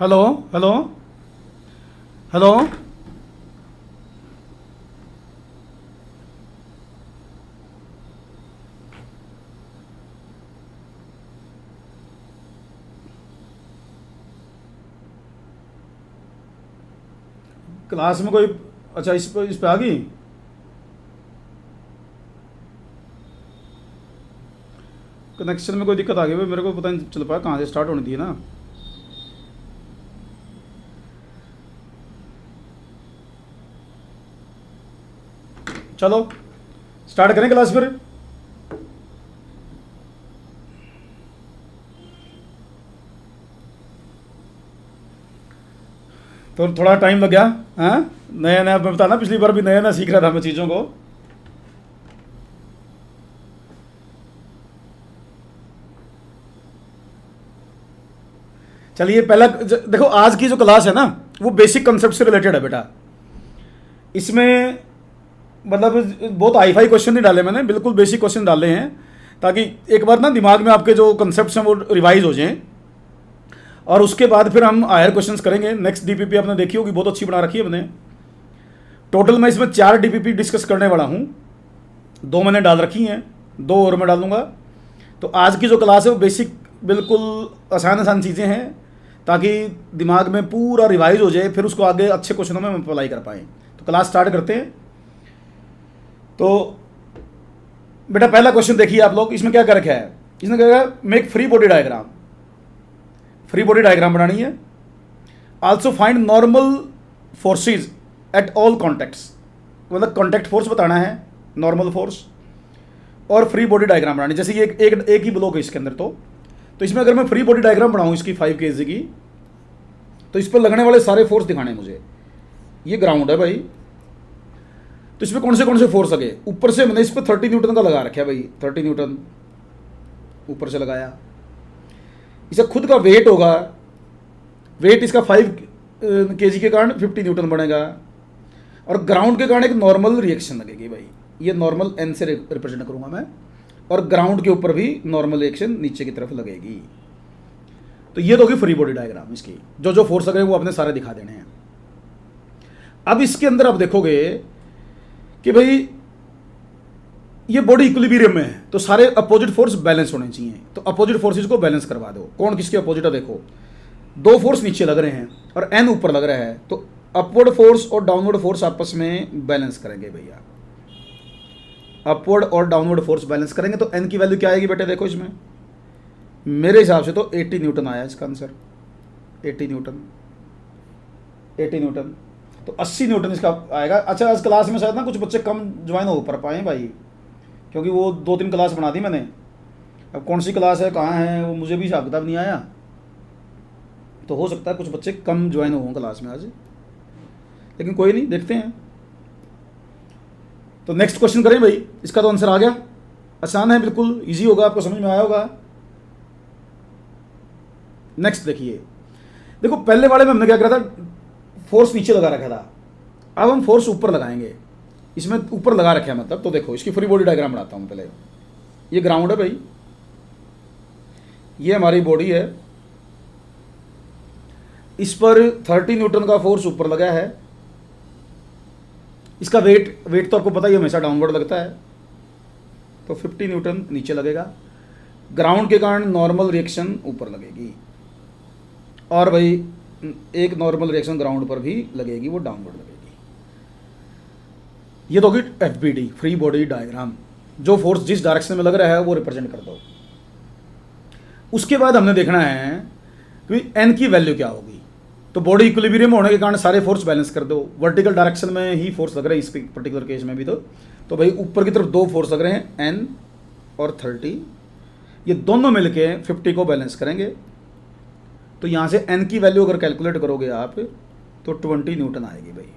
Hello hello hello. Class में कोई, अच्छा इस पे आ गई। कनेक्शन में कोई दिक्कत आ गई भाई, मेरे को पता नहीं चल पाया कहाँ से स्टार्ट होनी थी ना। चलो स्टार्ट करें क्लास फिर। तो थोड़ा टाइम लग गया। हाँ, नया नया मैं बताना, पिछली बार भी नया नया सीख रहा था मैं चीज़ों को। चलिए पहला देखो, आज की जो क्लास है ना वो बेसिक कंसेप्ट से रिलेटेड है बेटा। इसमें मतलब बहुत हाई फाई क्वेश्चन नहीं डाले मैंने, बिल्कुल बेसिक क्वेश्चन डाले हैं, ताकि एक बार ना दिमाग में आपके जो कंसेप्ट हैं वो रिवाइज हो जाएं, और उसके बाद फिर हम हायर क्वेश्चंस करेंगे। नेक्स्ट डीपीपी आपने देखी होगी, बहुत अच्छी बना रखी है मैंने। टोटल मैं इसमें 4 डीपीपी डिस्कस करने वाला हूँ, 2 मैंने डाल रखी हैं, 2 और मैं डालूंगा। तो आज की जो क्लास है वो बेसिक बिल्कुल आसान आसान चीज़ें हैं, ताकि दिमाग में पूरा रिवाइज हो जाए, फिर उसको आगे अच्छे क्वेश्चनों में हम अप्लाई कर पाएँ। तो क्लास स्टार्ट करते हैं। तो बेटा पहला क्वेश्चन देखिए आप लोग, इसमें क्या कर रखा है। इसने क्या कहा, make free body diagram. Free body diagram बनानी है। Also find normal forces eight all contacts, मतलब कॉन्टेक्ट फोर्स बताना है, नॉर्मल फोर्स, और फ्री बॉडी डायग्राम बनानी। जैसे ये एक ही ब्लॉक है इसके अंदर, तो इसमें अगर मैं फ्री बॉडी डायग्राम बनाऊँ इसकी 5 kg की, तो इस पर लगने वाले सारे फोर्स दिखाने हैं मुझे। ये ग्राउंड है भाई, तो इसमें कौन से फोर्स लगे। ऊपर से मैंने इस पर 30 न्यूटन का लगा रखा है भाई, 30 न्यूटन ऊपर से लगाया। इसका खुद का वेट होगा, वेट इसका 5 kg के कारण 50 न्यूटन बनेगा, और ग्राउंड के कारण एक नॉर्मल रिएक्शन लगेगी भाई। ये नॉर्मल एन से रिप्रेजेंट करूंगा मैं, और ग्राउंड के ऊपर भी नॉर्मल रिएक्शन नीचे की तरफ लगेगी। तो ये तो होगी फ्री बॉडी डायग्राम। इसकी जो जो फोर्स लगे वो अपने सारे दिखा देने हैं। अब इसके अंदर आप देखोगे कि भाई ये बॉडी इक्विलिब्रियम में है, तो सारे अपोजिट फोर्स बैलेंस होने चाहिए। तो अपोजिट फोर्सेस को बैलेंस करवा दो। कौन किसके अपोजिट है देखो, 2 फोर्स नीचे लग रहे हैं और एन ऊपर लग रहा है, तो अपवर्ड फोर्स और डाउनवर्ड फोर्स आपस में बैलेंस करेंगे भैया। अपवर्ड और डाउनवर्ड फोर्स बैलेंस करेंगे, तो एन की वैल्यू क्या आएगी बेटे देखो इसमें, मेरे हिसाब से तो 80 न्यूटन आया इसका आंसर। 80 न्यूटन, 80 न्यूटन, तो 80 न्यूटन इसका आएगा। अच्छा, आज क्लास में शायद ना कुछ बच्चे कम ज्वाइन हो पर पाए भाई, क्योंकि वो 2-3 क्लास बना दी मैंने। अब कौन सी क्लास है, कहाँ है, वो मुझे भी हिसाब किताब नहीं आया, तो हो सकता है कुछ बच्चे कम ज्वाइन हो क्लास में आज, लेकिन कोई नहीं, देखते हैं। तो नेक्स्ट क्वेश्चन करें भाई। इसका तो आंसर आ गया, आसान है बिल्कुल, इजी होगा, आपको समझ में आया होगा। नेक्स्ट देखिए, देखो पहले वाले में हमने क्या करा था, फोर्स नीचे लगा रखा था, अब हम फोर्स ऊपर लगाएंगे। इसमें ऊपर लगा रखा है मतलब, तो देखो इसकी फ्री बॉडी डायग्राम बनाता हूं पहले। ये ग्राउंड है भाई, ये हमारी बॉडी है, इस पर 30 न्यूटन का फोर्स ऊपर लगा है। इसका वेट तो आपको पता ही हमेशा डाउनवर्ड लगता है, तो 50 न्यूटन नीचे लगेगा। ग्राउंड के कारण नॉर्मल रिएक्शन ऊपर लगेगी, और भाई एक नॉर्मल रिएक्शन ग्राउंड पर भी लगेगी, वो डाउनवर्ड लगेगी। ये तो होगी एफबीडी, फ्री बॉडी डायग्राम। जो फोर्स जिस डायरेक्शन में लग रहा है वो रिप्रेजेंट कर दो। उसके बाद हमने देखना है कि एन की वैल्यू क्या होगी। तो बॉडी इक्विलिब्रियम होने के कारण सारे फोर्स बैलेंस कर दो। वर्टिकल डायरेक्शन में ही फोर्स लग रहे हैं इस पर्टिकुलर केस में भी, तो भाई ऊपर की तरफ 2 फोर्स लग रहे हैं, एन और 30, ये दोनों मिलके 50 को बैलेंस करेंगे। तो यहाँ से एन की वैल्यू अगर कैलकुलेट करोगे आप, तो 20 न्यूटन आएगी भाई।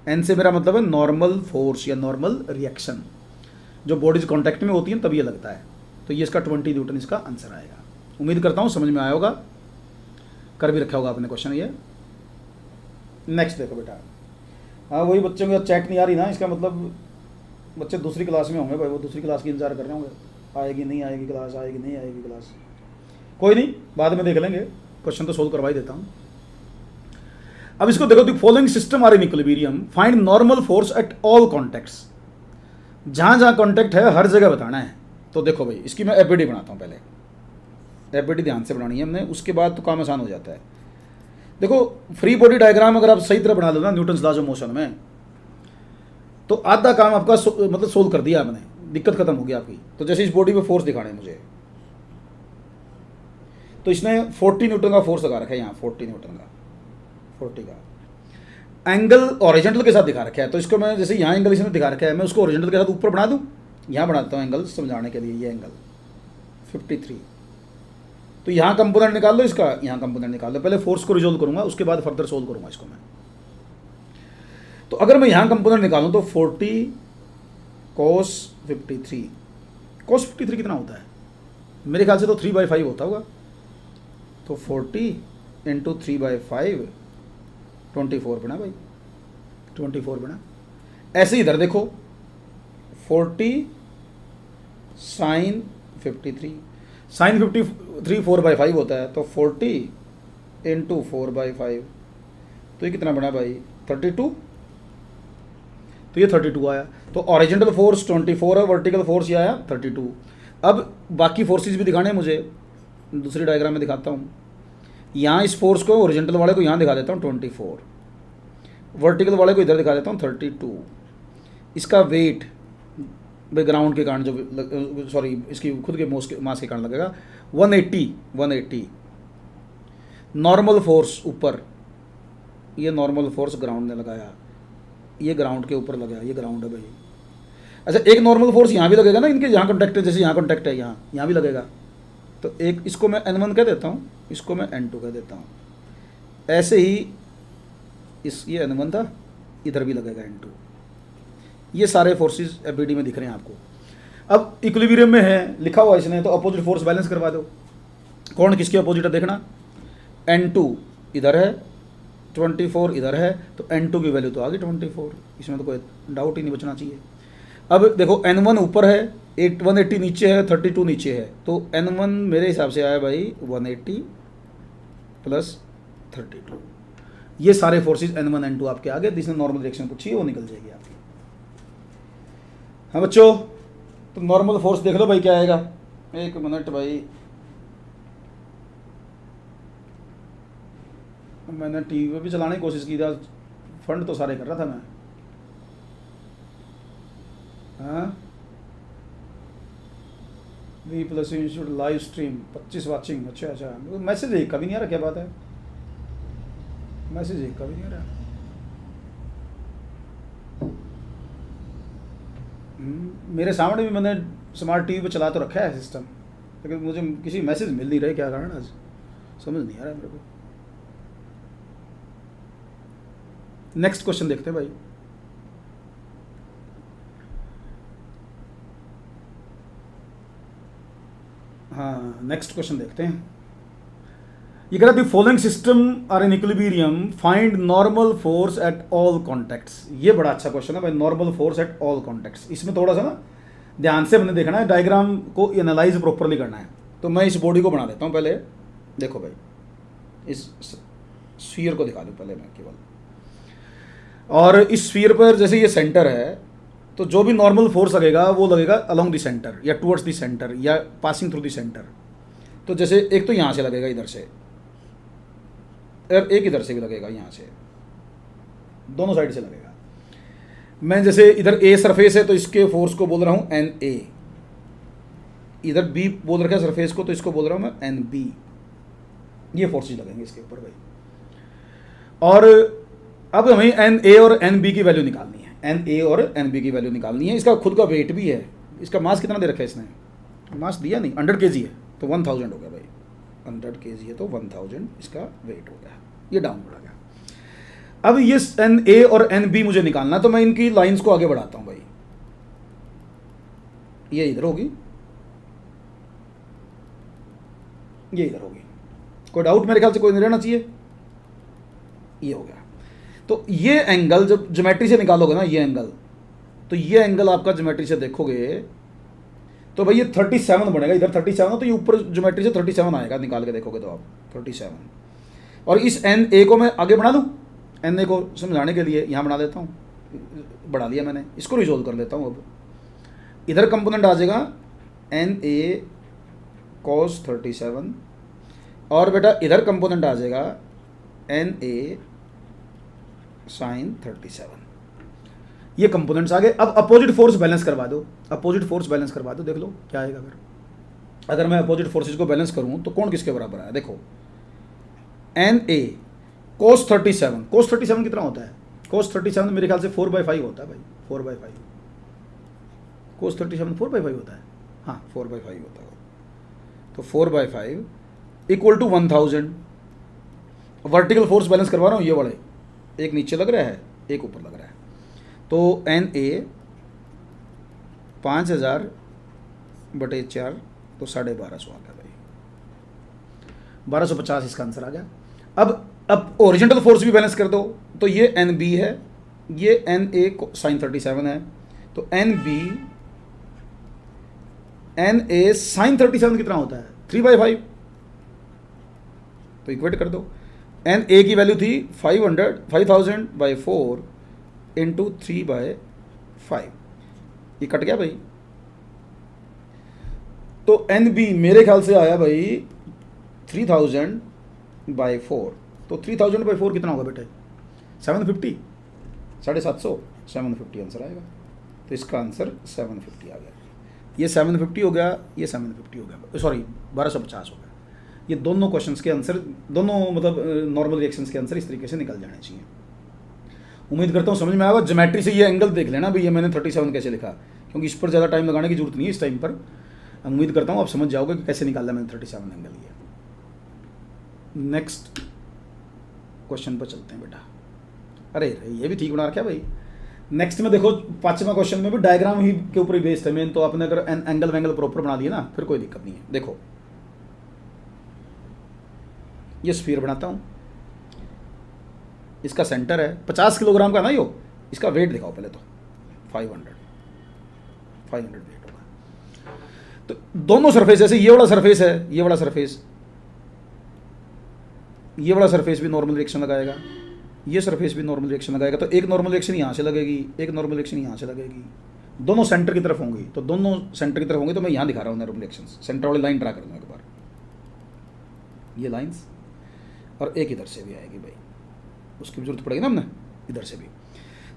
एन से मेरा मतलब है नॉर्मल फोर्स या नॉर्मल रिएक्शन, जो बॉडीज कॉन्टैक्ट में होती है तब ये लगता है। तो ये इसका 20 न्यूटन इसका आंसर आएगा। उम्मीद करता हूँ समझ में आया होगा, कर भी रखा होगा आपने क्वेश्चन ये। नेक्स्ट देखो बेटा, हाँ वही बच्चों को चैट नहीं आ रही ना, इसका मतलब बच्चे दूसरी क्लास में होंगे भाई, वो दूसरी क्लास की इंतजार कर रहे होंगे, आएगी नहीं आएगी क्लास, आएगी नहीं आएगी क्लास। कोई नहीं, बाद में देख लेंगे, क्वेश्चन तो सोल्व करवा ही देता हूँ। अब इसको देखो, the following system are in equilibrium, find normal force at all contacts. जहाँ जहाँ कॉन्टेक्ट है हर जगह बताना है। तो देखो भाई, इसकी मैं एफबीडी बनाता हूँ। पहले एफबीडी ध्यान से बनानी है हमने, उसके बाद तो काम आसान हो जाता है। देखो, फ्री बॉडी डायग्राम अगर आप सही तरह बना लो ना न्यूटन्स लॉज ऑफ मोशन में, तो आधा काम आपका मतलब सोल्व कर दिया आपने, दिक्कत खत्म हो गई आपकी। तो जैसे इस बॉडी पे फोर्स दिखाने मुझे, तो इसने 40 न्यूटन का फोर्स लगा रखा है यहाँ, 40 न्यूटन का, 40 का एंगल हॉरिजॉन्टल के साथ दिखा रखा है। तो इसको मैं जैसे यहाँ एंगल इसने दिखा रखा है, मैं उसको हॉरिजॉन्टल के साथ ऊपर बना दूँ। यहाँ बनाता हूँ एंगल समझाने के लिए, ये एंगल 53। तो यहाँ कंपोनेंट निकाल लो इसका, यहाँ कंपोनेंट निकाल लो। पहले फोर्स को रिजोल्व करूँगा, उसके बाद फर्दर सोल्व करूँगा इसको मैं। तो अगर मैं यहाँ कंपोनेंट निकालूँ तो 40 cos 53, cos 53 कितना होता है? मेरे ख्याल से तो 3/5 होता होगा। तो 40 इंटू 3/5 24 बना भाई, 24 बना। ऐसे ही इधर देखो, 40 साइन 53, साइन 53 4/5 होता है। तो 40 इंटू 4/5, तो ये कितना बना भाई? 32। तो ये 32 आया। तो ऑरिजिनल फोर्स 24 है, वर्टिकल फोर्स ये आया 32। अब बाकी फोर्सेस भी दिखाने हैं मुझे, दूसरी डायग्राम में दिखाता हूँ। यहाँ इस फोर्स को, ओरिजेंटल वाले को यहाँ दिखा देता हूँ 24, वर्टिकल वाले को इधर दिखा देता हूँ 32। इसका वेट ग्राउंड के कारण जो, सॉरी इसकी खुद के मास के कारण लगेगा 180। नॉर्मल फोर्स ऊपर, ये नॉर्मल फोर्स ग्राउंड ने लगाया, ये ग्राउंड के ऊपर लगाया, ये ग्राउंड है भाई। अच्छा, एक नॉर्मल फोर्स यहाँ भी लगेगा ना, इनके यहाँ कॉन्टैक्ट है, जैसे यहाँ कॉन्टैक्ट है, यहाँ भी लगेगा। तो एक इसको मैं N1 कह देता हूँ, इसको मैं N2 कह देता हूँ। ऐसे ही ये N1 था, इधर भी लगेगा N2। ये सारे फोर्सेस एफबीडी में दिख रहे हैं आपको। अब इक्विलिब्रियम में है लिखा हुआ इसने, तो अपोजिट फोर्स बैलेंस करवा दो। कौन किसके अपोजिट है देखना, N2 इधर है, 24 इधर है, तो N2 की वैल्यू तो आ गई 24, इसमें तो कोई डाउट ही नहीं बचना चाहिए। अब देखो N1 ऊपर है, 180 नीचे है, 32 नीचे है। तो N1 मेरे हिसाब से आया भाई 180 प्लस 32। ये सारे फोर्सेस N1 N2 आपके आगे, जिसने नॉर्मल डायरेक्शन पूछी है वो निकल जाएगी आपकी। हाँ बच्चों, तो नॉर्मल फोर्स देख लो भाई क्या आएगा। एक मिनट भाई, मैंने टीवी पे भी चलाने की कोशिश की था, फंड तो सारे कर रहा था मैं। हाँ, V plus institute live stream 25 watching. अच्छा, मैसेज एक कभी नहीं आ रहा, क्या बात है? मैसेज एक कभी नहीं आ रहा। मेरे सामने भी मैंने स्मार्ट टीवी पे चला तो रखा है सिस्टम, लेकिन मुझे किसी मैसेज मिल नहीं रहे, क्या कारण आज समझ नहीं आ रहा है मेरे को। नेक्स्ट क्वेश्चन देखते हैं भाई। हाँ, नेक्स्ट क्वेश्चन देखते हैं। ये कह रहा है following system are in equilibrium, find normal force at all contacts. ये बड़ा अच्छा क्वेश्चन है भाई, normal force at all contacts. इसमें थोड़ा सा ना ध्यान से हमने देखना है, डायग्राम को एनालाइज प्रॉपरली करना है। तो मैं इस बॉडी को बना देता हूँ पहले। देखो भाई, इस स्फीयर को दिखा दूँ पहले मैं केवल, और इस स्फीयर पर जैसे ये सेंटर है, तो जो भी नॉर्मल फोर्स लगेगा वो लगेगा अलोंग द सेंटर या टुवर्ड्स द सेंटर या पासिंग थ्रू द सेंटर। तो जैसे एक तो यहाँ से लगेगा इधर से, और एक इधर से भी लगेगा, यहाँ से दोनों साइड से लगेगा। मैं जैसे इधर ए सरफेस है तो इसके फोर्स को बोल रहा हूँ NA, इधर बी बोल रखा है सरफेस को, तो इसको बोल रहा हूँ मैं NB। ये फोर्सेज लगेंगे इसके ऊपर भाई। और अब हमें NA और NB की वैल्यू निकालनी है, NA और NB की वैल्यू निकालनी है। इसका खुद का वेट भी है। इसका मास कितना दे रखा है इसने? मास दिया नहीं, 100 kg है तो 1000 हो गया भाई, 100 kg है तो 1000 इसका वेट हो गया, ये डाउन बढ़ा गया। अब ये NA और NB मुझे निकालना, तो मैं इनकी लाइंस को आगे बढ़ाता हूं भाई। ये इधर होगी, ये इधर होगी, कोई डाउट मेरे ख्याल से कोई नहीं रहना चाहिए। ये हो गया। तो ये एंगल जब ज्योमेट्री से निकालोगे ना, ये एंगल, तो ये एंगल आपका ज्योमेट्री से देखोगे तो भाई ये 37 बनेगा। इधर 37 है तो ये ऊपर ज्योमेट्री से 37 आएगा, निकाल के देखोगे तो आप 37। और इस NA को मैं आगे बढ़ा दूँ, एन ए को समझाने के लिए यहाँ बना देता हूँ, बढ़ा लिया मैंने, इसको रिजोल्व कर लेता हूँ। अब इधर कंपोनेंट आ जाएगा एन ए कॉस 37 और बेटा इधर कंपोनेंट आ जाएगा एन ए साइन 37। ये कंपोनेंट्स आ गए। अब अपोजिट फोर्स बैलेंस करवा दो, अपोजिट फोर्स बैलेंस करवा दो, देख लो क्या आएगा। अगर मैं अपोजिट फोर्सेज को बैलेंस करूँ तो कौन किसके बराबर आया, देखो एन ए कोस 37, कोस 37 कितना होता है, कोस 37 मेरे ख्याल से 4/5 होता है भाई, 4/5 कोस 37 4/5 होता है, हाँ 4/5 होता है। तो 4/5 equal to 1000। Vertical force balance करवा रहा हूँ, ये वाले एक नीचे लग रहा है एक ऊपर लग रहा है। तो एन ए 5000/4 तो 1250 आ गया भाई, 1250 इसका आंसर आ गया। अब ओरिजेंटल फोर्स भी बैलेंस कर दो, तो ये एन बी है, ये एन ए साइन 37 है, तो एन ए साइन 37 कितना होता है 3/5, तो इक्वेट कर दो। एन ए की वैल्यू थी 5000/4 इंटू 3/5, ये कट गया भाई। तो एन बी मेरे ख्याल से आया भाई 3000/4, तो 3000/4 कितना होगा बेटे 750, 750, 750 आंसर आएगा। तो इसका आंसर 750 आ गया। ये 750 हो गया, ये 750 हो गया, सॉरी 1250 हो गया। ये दोनों क्वेश्चंस के आंसर, दोनों मतलब नॉर्मल रिएक्शंस के आंसर इस तरीके से निकल जाने चाहिए। उम्मीद करता हूँ समझ में आएगा। ज्योमेट्री से ये एंगल देख लेना भाई, ये मैंने 37 कैसे लिखा, क्योंकि इस पर ज़्यादा टाइम लगाने की जरूरत नहीं है इस टाइम पर। उम्मीद करता हूँ आप समझ जाओगे कि कैसे निकाला मैंने 37 एंगल ये। नेक्स्ट क्वेश्चन पर चलते हैं बेटा। अरे ये भी ठीक बना रखा है भाई। नेक्स्ट में देखो 5वां क्वेश्चन में भी डायग्राम ही के ऊपर ही बेस्ड है मेन, तो आपने अगर एंगल वैंगल प्रॉपर बना दिया ना फिर कोई दिक्कत नहीं है। देखो ये स्फीयर बनाता हूँ, इसका सेंटर है 50 किलोग्राम का ना, यो इसका वेट दिखाओ पहले तो 500 वेट होगा। तो दोनों सरफेस जैसे ये वाला सरफेस है, ये वाला सरफेस, ये वाला सरफेस भी नॉर्मल रिएक्शन लगाएगा, ये सरफेस भी नॉर्मल रिएक्शन लगाएगा। तो एक नॉर्मल रिएक्शन यहाँ से लगेगी, एक नॉर्मल रिएक्शन यहाँ से लगेगी, दोनों सेंटर की तरफ होंगी। तो दोनों सेंटर की तरफ होंगे, तो मैं यहाँ दिखा रहा हूँ नॉर्मल रिएक्शन, सेंटर वाली लाइन ड्रा कर दूँ एक बार, ये लाइंस, और एक इधर से भी आएगी भाई, उसकी भी जरूरत पड़ेगी ना हमने, इधर से भी।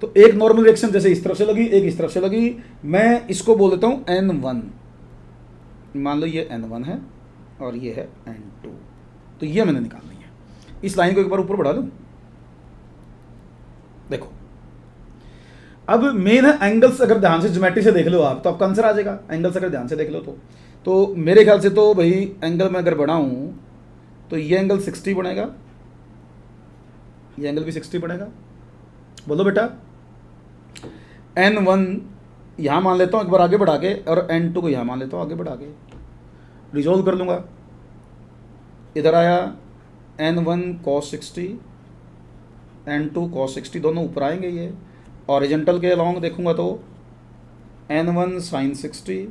तो एक नॉर्मल रिएक्शन जैसे इस तरफ से लगी, एक इस तरफ से लगी, मैं इसको बोल देता हूँ N1, मान लो ये N1 है और ये है N2, तो ये मैंने निकालनी है। इस लाइन को एक बार ऊपर बढ़ा लूँ, देखो अब मेन है एंगल्स। अगर ध्यान से ज्योमेट्री से देख लो आप तो आपका आंसर आ जाएगा। एंगल्स अगर ध्यान से देख लो तो मेरे ख्याल से तो भाई एंगल में अगर बढ़ाऊँ तो ये एंगल 60 बनेगा, ये एंगल भी 60 बनेगा। बोलो बेटा N1 यहाँ मान लेता हूँ एक बार आगे बढ़ा के, और N2 को यहाँ मान लेता हूँ आगे बढ़ा के, रिजोल्व कर लूँगा। इधर आया N1 cos 60, N2 cos 60, दोनों ऊपर आएंगे। ये ऑरिजेंटल के अलॉन्ग देखूँगा तो N1 sin 60,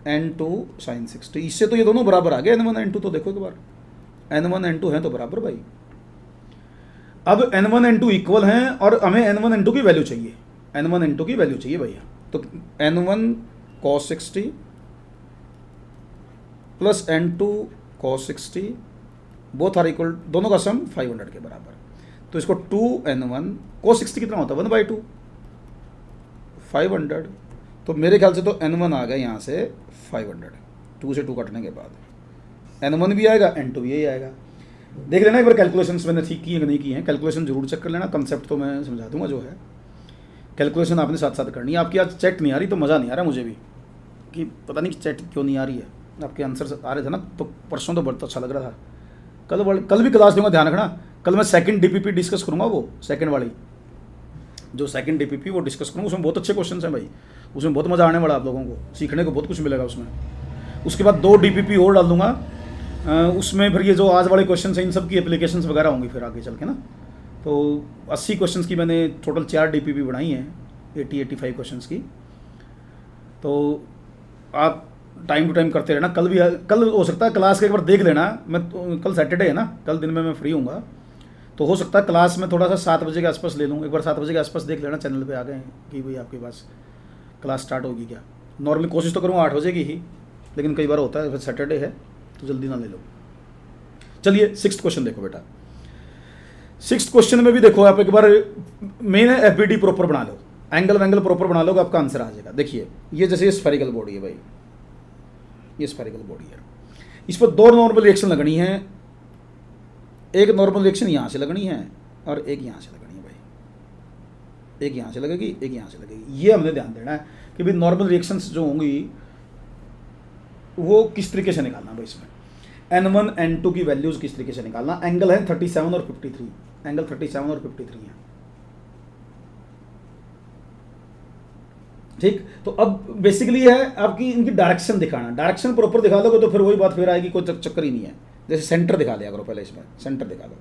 N2 sin 60, इससे तो ये दोनों बराबर आ गए N1 N2। तो देखो एक बार N1 N2 हैं तो बराबर भाई। अब N1 N2 इक्वल हैं और हमें N1 N2 की वैल्यू चाहिए, N1 N2 की वैल्यू चाहिए भैया। तो N1 cos 60 plus N2 cos 60 both are equal, दोनों का सम 500 के बराबर। तो इसको 2N1 cos 60 कितना होता है 1/2, 500। तो मेरे ख्याल से तो N1 आ गया यहाँ से 500, 2 से 2 कटने के बाद N1 भी आएगा, N2 भी यही आएगा। देख लेना एक बार कैलकुलेशंस मैंने ठीक की है कि नहीं की है, कैलकुलेशन जरूर चेक कर लेना। कंसेप्ट तो मैं समझा दूंगा जो है, कैलकुलेशन आपने साथ साथ करनी है। आपकी आज चेक नहीं आ रही तो मज़ा नहीं आ रहा मुझे भी, कि पता नहीं चेक क्यों नहीं आ रही है। आपके आंसर आ रहे थे ना, तो परसों तो बहुत अच्छा लग रहा था। कल भी क्लास दूंगा, ध्यान रखना। कल मैं सेकंड DPP डिस्कस करूँगा, वो सेकंड वाली जो सेकंड DPP वो डिस्कस करूँगा। उसमें बहुत अच्छे क्वेश्चन हैं भाई, उसमें बहुत मज़ा आने वाला आप लोगों को, सीखने को बहुत कुछ मिलेगा उसमें। उसके बाद 2 DPP और डाल दूँगा उसमें, फिर ये जो आज वाले क्वेश्चन हैं इन सब की एप्लीकेशंस वगैरह होंगी फिर आगे चल के ना। तो 80 क्वेश्चंस की मैंने टोटल 4 DPP बनाई हैं, 80-85 क्वेश्चंस की। तो आप टाइम टू टाइम करते रहना। कल हो सकता है क्लास के एक बार देख लेना। मैं कल सैटरडे है ना, कल दिन में मैं फ्री हूँगा, तो हो सकता है क्लास में थोड़ा सा 7 बजे के आसपास ले लूँ, एक बार 7 बजे के आसपास देख लेना चैनल पे आ गए हैं कि भाई आपके पास क्लास स्टार्ट होगी क्या। नॉर्मली कोशिश तो करूँगा 8 बजे की ही, लेकिन कई बार होता है फिर सैटरडे है तो जल्दी ना ले लो। चलिए 6th क्वेश्चन देखो बेटा। 6th क्वेश्चन में भी देखो आप एक बार मेन है एफबीडी प्रॉपर बना लो, एंगल वैंगल प्रॉपर बना लो, आपका आंसर आ जाएगा। देखिए ये जैसे ये स्फेरिकल बॉडी है भाई, ये स्फेरिकल बॉडी है, इस पर 2 नॉर्मल रिएक्शन लगनी है, एक नॉर्मल रिएक्शन यहाँ से लगनी है और एक यहाँ से लगनी है भाई, एक यहाँ से लगेगी एक यहाँ से लगेगी। ये हमने ध्यान देना है कि भाई नॉर्मल रिएक्शंस जो होंगी वो किस तरीके से निकालना भाई। इसमें N1 N2 की वैल्यूज किस तरीके से निकालना। एंगल है 37 और 53, एंगल 37 और 53 है, ठीक। तो अब बेसिकली है आपकी इनकी डायरेक्शन दिखाना, डायरेक्शन प्रॉपर दिखा दोगे तो फिर वही बात फिर आएगी, कोई चक्कर ही नहीं है। जैसे सेंटर दिखा दिया करो पहले, इसमें सेंटर दिखा दो।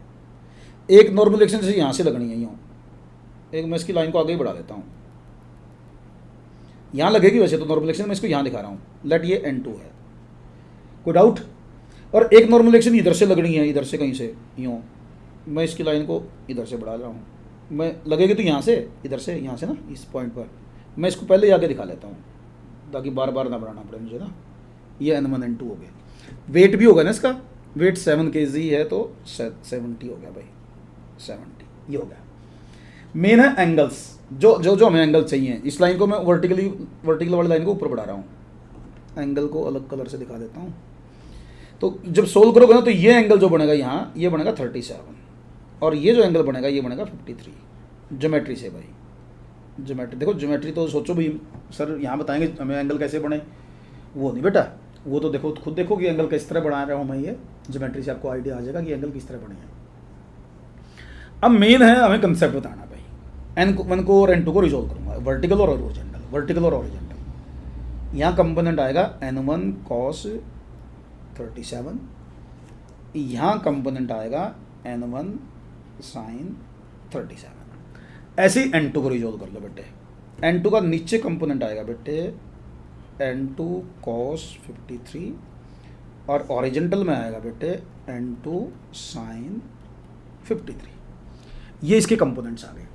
एक नॉर्मल रिएक्शन जैसे यहाँ से लगनी है, यूँ एक मैं इसकी लाइन को आगे ही बढ़ा देता हूँ, यहाँ लगेगी वैसे तो नॉर्मल रिएक्शन, मैं इसको यहाँ दिखा रहा हूँ, लेट ये N2 है, कोई डाउट। और एक नॉर्मल रिएक्शन इधर से लगनी है, इधर से कहीं से यूँ, मैं इसकी लाइन को इधर से बढ़ा रहा हूँ, मैं लगेगी तो यहाँ से, इधर से यहाँ से ना, इस पॉइंट पर मैं इसको पहले ही आगे दिखा लेता हूँ ताकि बार बार ना बनाना पड़े मुझे ना। ये N1 N2 हो गया। वेट भी होगा ना इसका, वेट 7 kg है तो 70 हो गया भाई, 70 ये हो गया। मेन है एंगल्स, जो हमें एंगल चाहिए। इस लाइन को मैं वर्टिकल वाली लाइन को ऊपर बढ़ा रहा हूँ, एंगल को अलग कलर से दिखा देता हूँ। तो जब सोल्व करोगे ना तो ये एंगल जो बनेगा यहाँ, ये बनेगा 37 और ये जो एंगल बनेगा ये बनेगा 53। ज्योमेट्री से भाई, ज्योमेट्री देखो, ज्योमेट्री तो सोचो भाई सर यहाँ बताएंगे हमें एंगल कैसे बने, वो नहीं बेटा, वो तो देखो खुद देखो कि एंगल किस तरह बना रहा हूँ मैं, ये ज्योमेट्री से आपको आइडिया आ जाएगा कि एंगल किस तरह बने हैं। अब मेन है हमें कंसेप्ट बताना भाई। N1 को और N2 को रिजोल्व करूँगा, वर्टिकल और हॉरिजॉन्टल, वर्टिकल और हॉरिजॉन्टल। यहाँ कंपोनेंट आएगा N1 cos 37, यहाँ कंपोनेंट आएगा N1 sin 37। ऐसे ही N2 को रिजोल्व कर लो बेटे। N2 का नीचे कंपोनेंट आएगा बेटे N2 cos 53 और हॉरिजॉन्टल में आएगा बेटे N2 sin 53। ये इसके कंपोनेंट्स आ गए।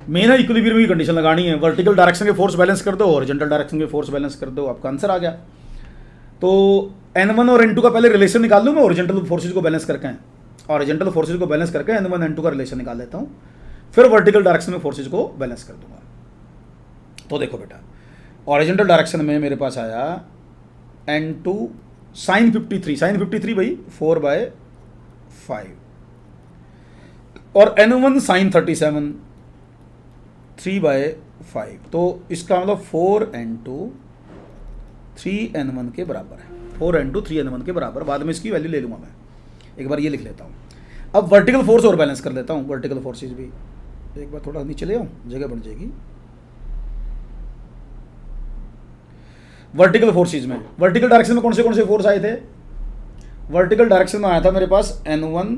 मेन है इक्विलिब्रियम की कंडीशन लगानी है, वर्टिकल डायरेक्शन के फोर्स बैलेंस कर दो, हॉरिजॉन्टल डायरेक्शन के फोर्स बैलेंस कर दो, आपका आंसर आ गया। तो N1 और N2 का पहले रिलेशन निकाल लूँ मैं, हॉरिजॉन्टल फोर्सेज को बैलेंस करके, हॉरिजॉन्टल फोर्सेज को बैलेंस करके N1 N2 का रिलेशन निकाल लेता हूँ, फिर वर्टिकल डायरेक्शन में फोर्सेज को बैलेंस कर दूंगा। तो देखो बेटा, हॉरिजॉन्टल डायरेक्शन में मेरे पास आया N2 sin 53, sin 53 भाई 4/5 और N1 sin 37 3/5। तो इसका मतलब 4N2 3N1 के बराबर है, 4N2 3N1 के बराबर। बाद में इसकी वैल्यू ले लूँगा मैं, एक बार ये लिख लेता हूँ। अब वर्टिकल फोर्स और बैलेंस कर लेता हूँ, वर्टिकल फोर्सेज भी एक बार थोड़ा नीचे ले आऊँ, जगह बन जाएगी। वर्टिकल फोर्सेज में, वर्टिकल डायरेक्शन में कौन से फोर्स आए थे। वर्टिकल डायरेक्शन में आया था मेरे पास N1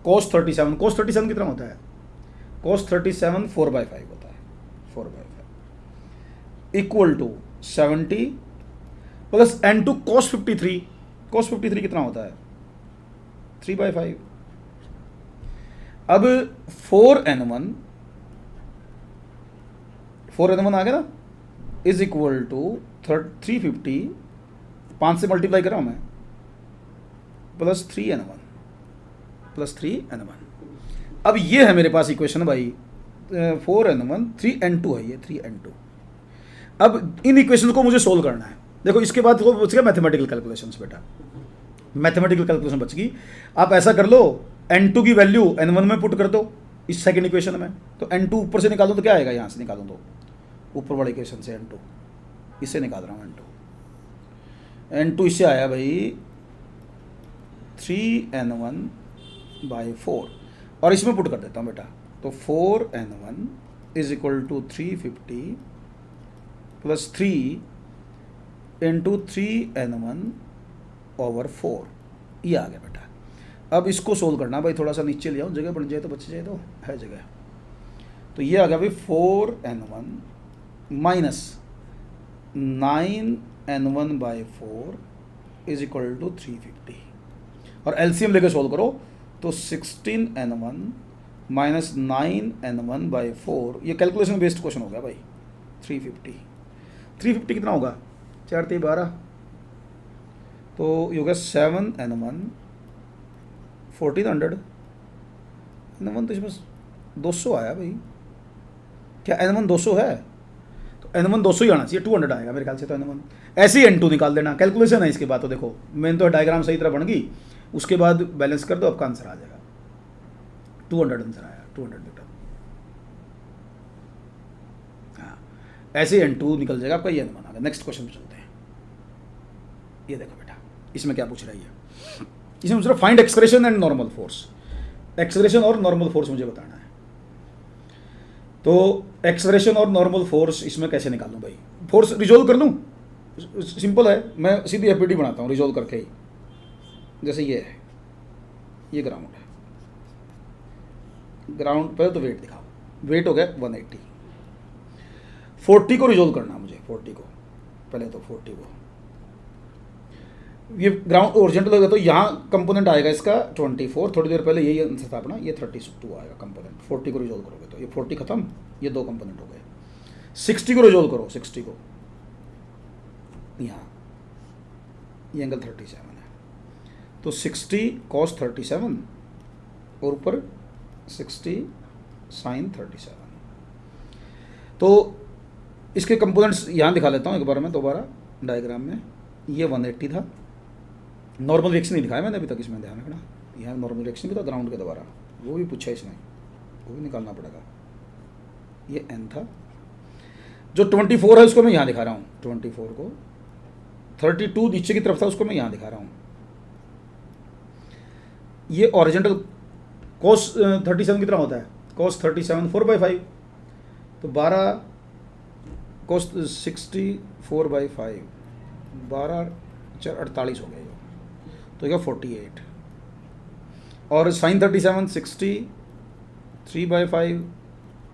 cos 37, cos 37 कितना होता है, cos 37 4/5 होता है, 4/5 equal to 70 plus N2 cos 53, cos 53 कितना होता है 3/5। अब 4N1 आ गया ना, इज इक्वल टू 350, 5 से मल्टीप्लाई कर रहा हूं मैं, प्लस 3N1। अब ये है मेरे पास इक्वेशन भाई, 4N1 3N2 है, ये 3N2। अब इन इक्वेशन को मुझे सोल्व करना है। देखो इसके बाद वो बच गया मैथमेटिकल कैलकुलेशंस बेटा, मैथमेटिकल कैलकुलेशन बच गई। आप ऐसा कर लो, N2 की वैल्यू N1 में पुट कर दो इस सेकंड इक्वेशन में, तो N2 ऊपर से निकालो तो क्या आएगा, यहाँ से निकालो तो ऊपर वाले इक्वेशन से N2, इससे निकाल रहा हूँ N2 इससे आया भाई 3N1/4 और इसमें पुट कर देता हूँ बेटा। तो 4N1 is equal to 350 plus 3 into 3N1/4, ये आ गया बेटा। अब इसको सोल्व करना भाई, थोड़ा सा नीचे ले आओ, जगह बन जाए तो बच जाए तो है जगह। तो ये आ गया भाई 4N1 minus 9N1/4 is equal to 350 और एलसीएम लेकर सोल्व करो। तो 16n1 माइनस 9n1/4, ये कैलकुलेशन बेस्ड क्वेश्चन हो गया भाई। 350 कितना होगा, 4 3 12, तो ये होगा 7n1 1400। n1 तो इसमें 200 आया भाई, क्या n1 200 है, तो n1 200 ही आना चाहिए, 200 आएगा मेरे ख्याल से। तो n1 ऐसे ही n2 निकाल देना, कैलकुलेशन है इसके बाद। तो देखो मेन तो डायग्राम सही तरह बन गई, उसके बाद बैलेंस कर दो, आपका आंसर आ जाएगा। 200 आंसर आया, 200 न्यूटन। हाँ, ऐसे n2 निकल जाएगा आपका, ये n1 आ गया। नेक्स्ट क्वेश्चन पे चलते हैं। ये देखो बेटा, इसमें क्या पूछ रही है, इसमें पूछ रहा find excretion and normal force. Excretion और नॉर्मल फोर्स मुझे बताना है। तो एक्सक्रेशन और नॉर्मल फोर्स इसमें कैसे निकालूं भाई, फोर्स रिजोल्व कर लूं, सिंपल है, मैं सीधी एपीडी बनाता हूं रिजोल्व करके ही। जैसे ये है, ये ग्राउंड है, ग्राउंड पर तो वेट दिखाओ, वेट हो गया 180। 40 को रिजोल्व करना मुझे, 40 को पहले, तो 40 को, ये ग्राउंड ओरिजेंटल होगा तो यहाँ कंपोनेंट आएगा इसका 24, थोड़ी देर पहले यही आंसर था अपना, ये 32 आएगा कंपोनेंट। 40 को रिजोल्व करोगे तो ये 40 खत्म, ये 2 कंपोनेंट हो गए। 60 को रिजोल्व करो, 60 को यहाँ, ये एंगल 37 है, तो 60 cos 37 और ऊपर 60 sin 37। तो इसके कंपोनेंट्स यहाँ दिखा लेता हूँ एक बार मैं दोबारा डायग्राम में। ये 180 था, नॉर्मल रिएक्शन नहीं दिखाया मैंने अभी तक, इसमें ध्यान रखना। यहाँ नॉर्मल रिएक्शन भी था ग्राउंड के दोबारा, वो भी पूछा इसमें, वो भी निकालना पड़ेगा। ये n था, जो 24 है उसको मैं यहाँ दिखा रहा हूँ, 24 को। 32 नीचे की तरफ था, उसको मैं यहाँ दिखा रहा हूँ। ये ओरिजेंटल cos 37 कितना होता है, cos 37 4/5, तो 12 cos 60 4/5, 12 4 48 हो गया, तो क्या 48। और sin 37 60 3/5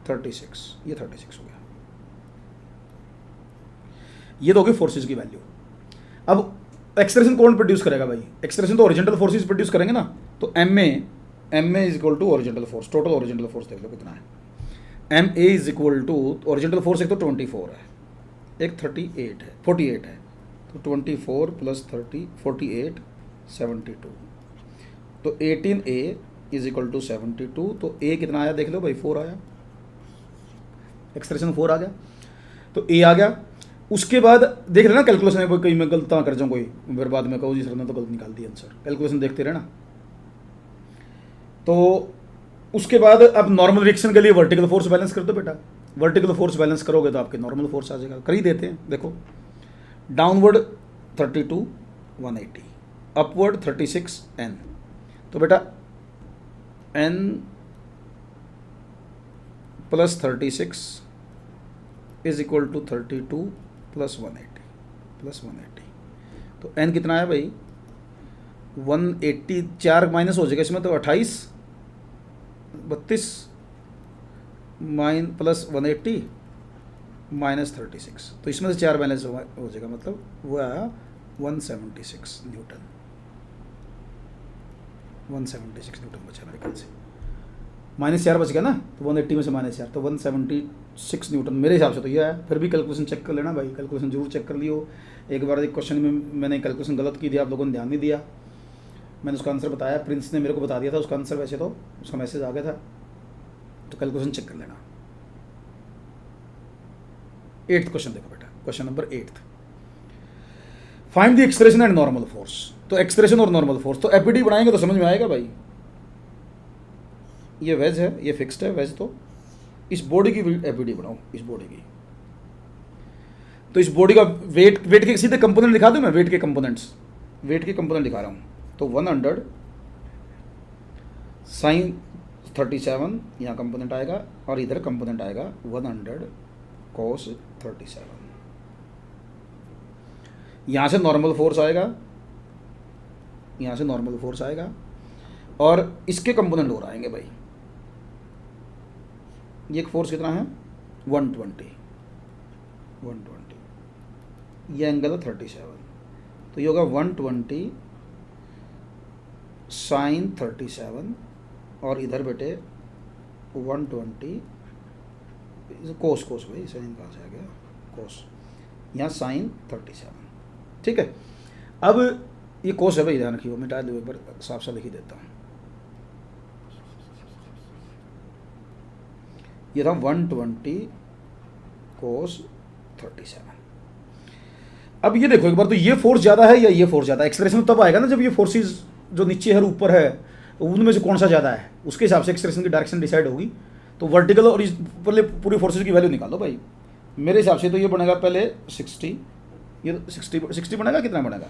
36, ये 36 हो गया। ये तो होगी फोर्सेस की वैल्यू। अब एक्सप्रेशन कौन प्रोड्यूस करेगा भाई, एक्सप्रेशन तो ओरिजेंटल फोर्सेस प्रोड्यूस करेंगे ना। तो M A is equal to horizontal force, total horizontal force देख लो कितना है। M A is equal to horizontal force, एक तो 24 है, एक 38 है, 48 है, तो 24 + 30 48 72, तो 18A इज इक्वल टू 72। तो ए कितना आया देख लो भाई, 4 आया, एक्सप्रेशन 4 आ गया, तो ए आ गया। उसके बाद देख लेना कैलकुलेशन में, कहीं मैं गलत ना कर जाऊँ, कोई फिर बाद में कहो जी सर ने तो गलत निकाल दिया आंसर। कैलकुलेशन देखते रहना। तो उसके बाद अब नॉर्मल रिएक्शन के लिए वर्टिकल फोर्स बैलेंस कर दो बेटा। वर्टिकल फोर्स बैलेंस करोगे तो आपके नॉर्मल फोर्स आ जाएगा। कर ही देते हैं, देखो डाउनवर्ड 32 180, अपवर्ड 36 n, तो बेटा n + 36 इज इक्वल टू 32 + 180, तो n कितना है भाई 180, 4 माइनस हो जाएगा इसमें, तो 28 32 + 180 - 36, तो इसमें से 4 बैलेंस हो जाएगा, मतलब वो आया 176 न्यूटन। 176 न्यूटन बचा मेरे ख्याल से, -4 बच गया ना, तो 180 में से -4, तो 176 न्यूटन मेरे हिसाब से तो ये है। फिर भी कैलकुलेशन चेक कर लेना भाई, कैलकुलेशन जरूर चेक कर लियो। एक बार एक क्वेश्चन में मैंने कैलकुलेशन गलत की थी, आप लोगों ने ध्यान नहीं दिया, मैंने उसका आंसर बताया, प्रिंस ने मेरे को बता दिया था उसका आंसर, वैसे तो उसका मैसेज आ गया था, तो कैलकुलेशन चेक कर लेना। 8th क्वेश्चन देखो बेटा, question number 8, find the expression and normal force. तो एक्सप्रेशन और नॉर्मल फोर्स, तो एपीडी बनाएंगे तो समझ में आएगा भाई। ये वेज है, ये फिक्स्ड है वेज, तो इस बॉडी की एपीडी बनाओ, इस बॉडी की। तो इस बॉडी का वेट के सीधे कंपोनेंट दिखा दूं मैं, वेट के कंपोनेंट्स, वेट के कंपोनेंट दिखा रहा हूं। तो 100 sin 37 यहाँ कंपोनेंट आएगा, और इधर कंपोनेंट आएगा 100 cos 37। यहाँ से नॉर्मल फोर्स आएगा, यहाँ से नॉर्मल फोर्स आएगा, और इसके कंपोनेंट और आएंगे भाई। ये एक फोर्स कितना है 120, ये एंगल है 37, तो ये होगा 120 साइन 37 और इधर बेटे 120 कोस भाई साइन कहाँ से आ गया कोस, यहाँ साइन 37, ठीक है। अब ये कोस है भाई, ध्यान रखिए, मिटा दो एक बार, साफ साफ लिख ही देता हूँ। ये था 120 कोस 37। अब ये देखो एक बार, तो ये फोर्स ज़्यादा है या ये फोर्स ज़्यादा है? एक्सप्रेशन तब आएगा ना जब ये फोर्सेस जो नीचे है और ऊपर है उनमें से कौन सा ज़्यादा है, उसके हिसाब से एक्सप्रेशन की डायरेक्शन डिसाइड होगी। तो वर्टिकल और इस पहले पूरी फोर्सेस की वैल्यू निकालो भाई। मेरे हिसाब से तो ये बनेगा पहले 60, ये 60 बनेगा, कितना बनेगा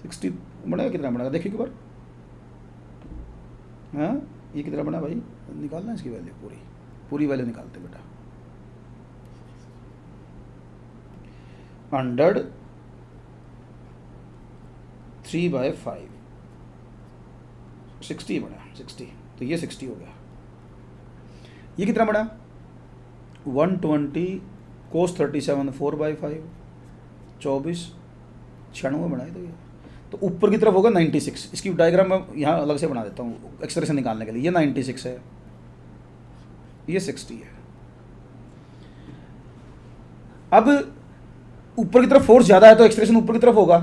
60 बनेगा, कितना बनेगा देखिए एक बार। हाँ ये कितना बना भाई, निकालना इसकी वैल्यू, पूरी वैल्यू निकालते बेटा। 100 3/5 60 बना, 60, तो ये 60 हो गया। ये कितना बना 120 कोस 37 4/5 24 96 बनाए। तो ऊपर की तरफ होगा 96। इसकी डायग्राम मैं यहाँ अलग से बना देता हूँ एक्सप्रेशन निकालने के लिए। ये 96 है, ये 60 है। अब ऊपर की तरफ फोर्स ज़्यादा है तो एक्सप्रेशन ऊपर की तरफ होगा।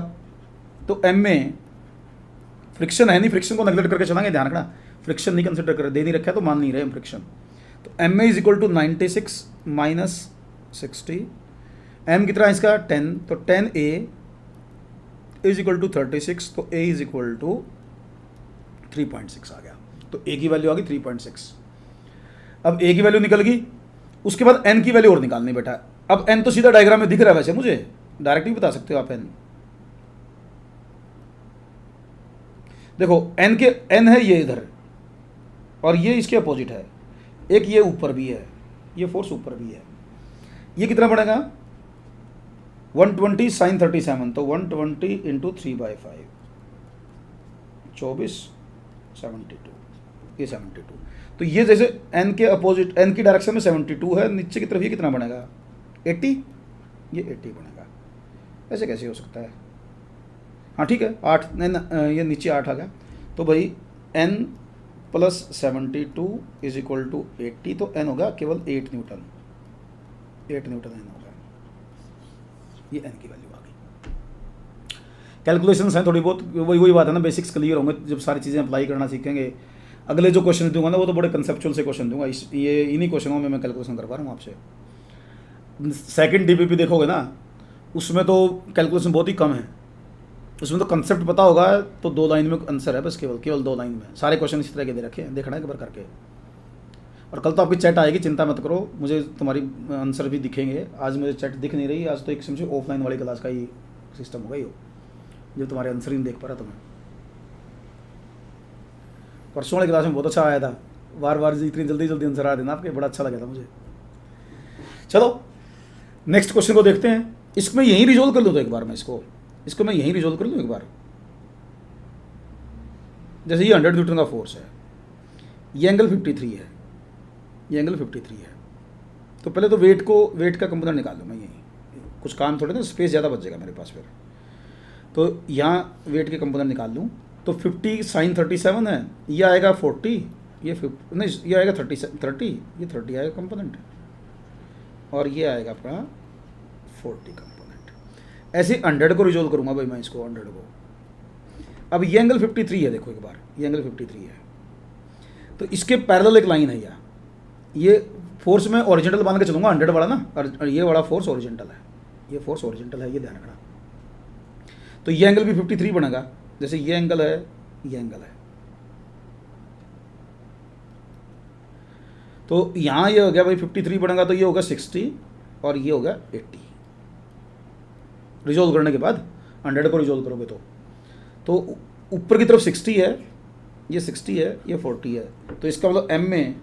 तो एम में फ्रिक्शन है नहीं, फ्रिक्शन को नेगलेक्ट करके चलाएंगे, ध्यान रखना फ्रिक्शन नहीं कंसिडर कर, दे नहीं रखा है तो मान नहीं रहे हम फ्रिक्शन। तो M A is equal to 96 minus 60, M कितना है इसका 10, तो 10A इज इक्वल टू 36, तो A इज इक्वल टू 3.6 आ गया। तो A की वैल्यू आ गई 3.6। अब A की वैल्यू निकल गई, उसके बाद N की वैल्यू और निकालनी बेटा। अब N तो सीधा डायग्राम में दिख रहा है, वैसे मुझे डायरेक्टली बता सकते हो आप N। देखो N है ये इधर और ये इसके अपोजिट है, एक ये ऊपर भी है, ये फोर्स ऊपर भी है। ये कितना पड़ेगा 120 साइन 37, तो 120 इंटू 3/5 24 72, ये 72। तो ये जैसे n के अपोजिट, n की डायरेक्शन में 72 है, नीचे की तरफ ये कितना बनेगा 80, ये 80 बनेगा। ऐसे कैसे हो सकता है? हाँ ठीक है 8, ये नीचे 8 आ गया। तो भाई n plus 72 is equal to 80, तो n होगा केवल 8 न्यूटन, 8 न्यूटन n होगा। ये n की वैल्यू आ गई। कैलकुलेशंस हैं थोड़ी बहुत, वही बात है ना, बेसिक्स क्लियर होंगे जब सारी चीज़ें अप्लाई करना सीखेंगे। अगले जो क्वेश्चन दूंगा ना वो तो बड़े कंसेप्चुअल से क्वेश्चन दूंगा, ये इन्हीं क्वेश्चनों में मैं कैलकुलेशन करवा रहा हूँ आपसे। सेकंड DPP देखोगे ना, उसमें तो कैलकुलेशन बहुत ही कम है, उसमें तो कंसेप्ट पता होगा तो 2 लाइन में आंसर है बस, केवल 2 लाइन में सारे क्वेश्चन इस तरह के दे रखे हैं, देखना है एक बार करके। और कल तो आपकी चैट आएगी, चिंता मत करो, मुझे तुम्हारी आंसर भी दिखेंगे। आज मुझे चैट दिख नहीं रही, आज तो एक समझे ऑफलाइन वाली क्लास का ही सिस्टम होगा, ये जो तुम्हारे आंसर ही नहीं देख पा रहा तुम्हें। परसों वाली क्लास में बहुत अच्छा आया था, बार इतनी जल्दी आंसर आ देना आपके, बड़ा अच्छा लगा था मुझे। चलो नेक्स्ट क्वेश्चन को देखते हैं। इसमें यहीं रिजोल्व कर लूँ तो एक बार मैं इसको मैं यहीं रिजोल्व कर लूँ एक बार। जैसे ये 100 न्यूटन का फोर्स है, ये एंगल 53 है, ये एंगल 53 है। तो पहले तो वेट का कंपोनेंट निकाल लूँ मैं यहीं, कुछ काम थोड़े ना, स्पेस ज़्यादा बच जाएगा मेरे पास फिर। तो यहाँ वेट के कंपोनेंट निकाल लूँ, तो 50 साइन 37 है, ये आएगा 40, ये 50 नहीं, ये आएगा 30, ये 30 आएगा कंपोनेंट, और ये आएगा अपना 40 कंपोनेंट। ऐसे 100 को रिजोल्व करूँगा भाई मैं इसको, 100 को। अब ये एंगल 53 है, देखो एक बार, ये एंगल 53 है, तो इसके पैरेलल एक लाइन है यहाँ, ये फोर्स में ओरिजेंटल मान के चलूँगा 100 वाला ना, और ये वाला फोर्स ओरिजेंटल है, ये फोर्स ओरिजेंटल है, ये ध्यान रखना। तो ये एंगल भी 53 बनेगा, जैसे ये एंगल है, ये एंगल है। तो यहाँ ये हो गया भाई 53 बनेगा, तो ये होगा 60 और ये होगा 80। रिजोल्व करने के बाद 100 को रिजोल्व करोगे तो ऊपर की तरफ 60 है, ये 60 है, ये 40 है। तो इसका मतलब m में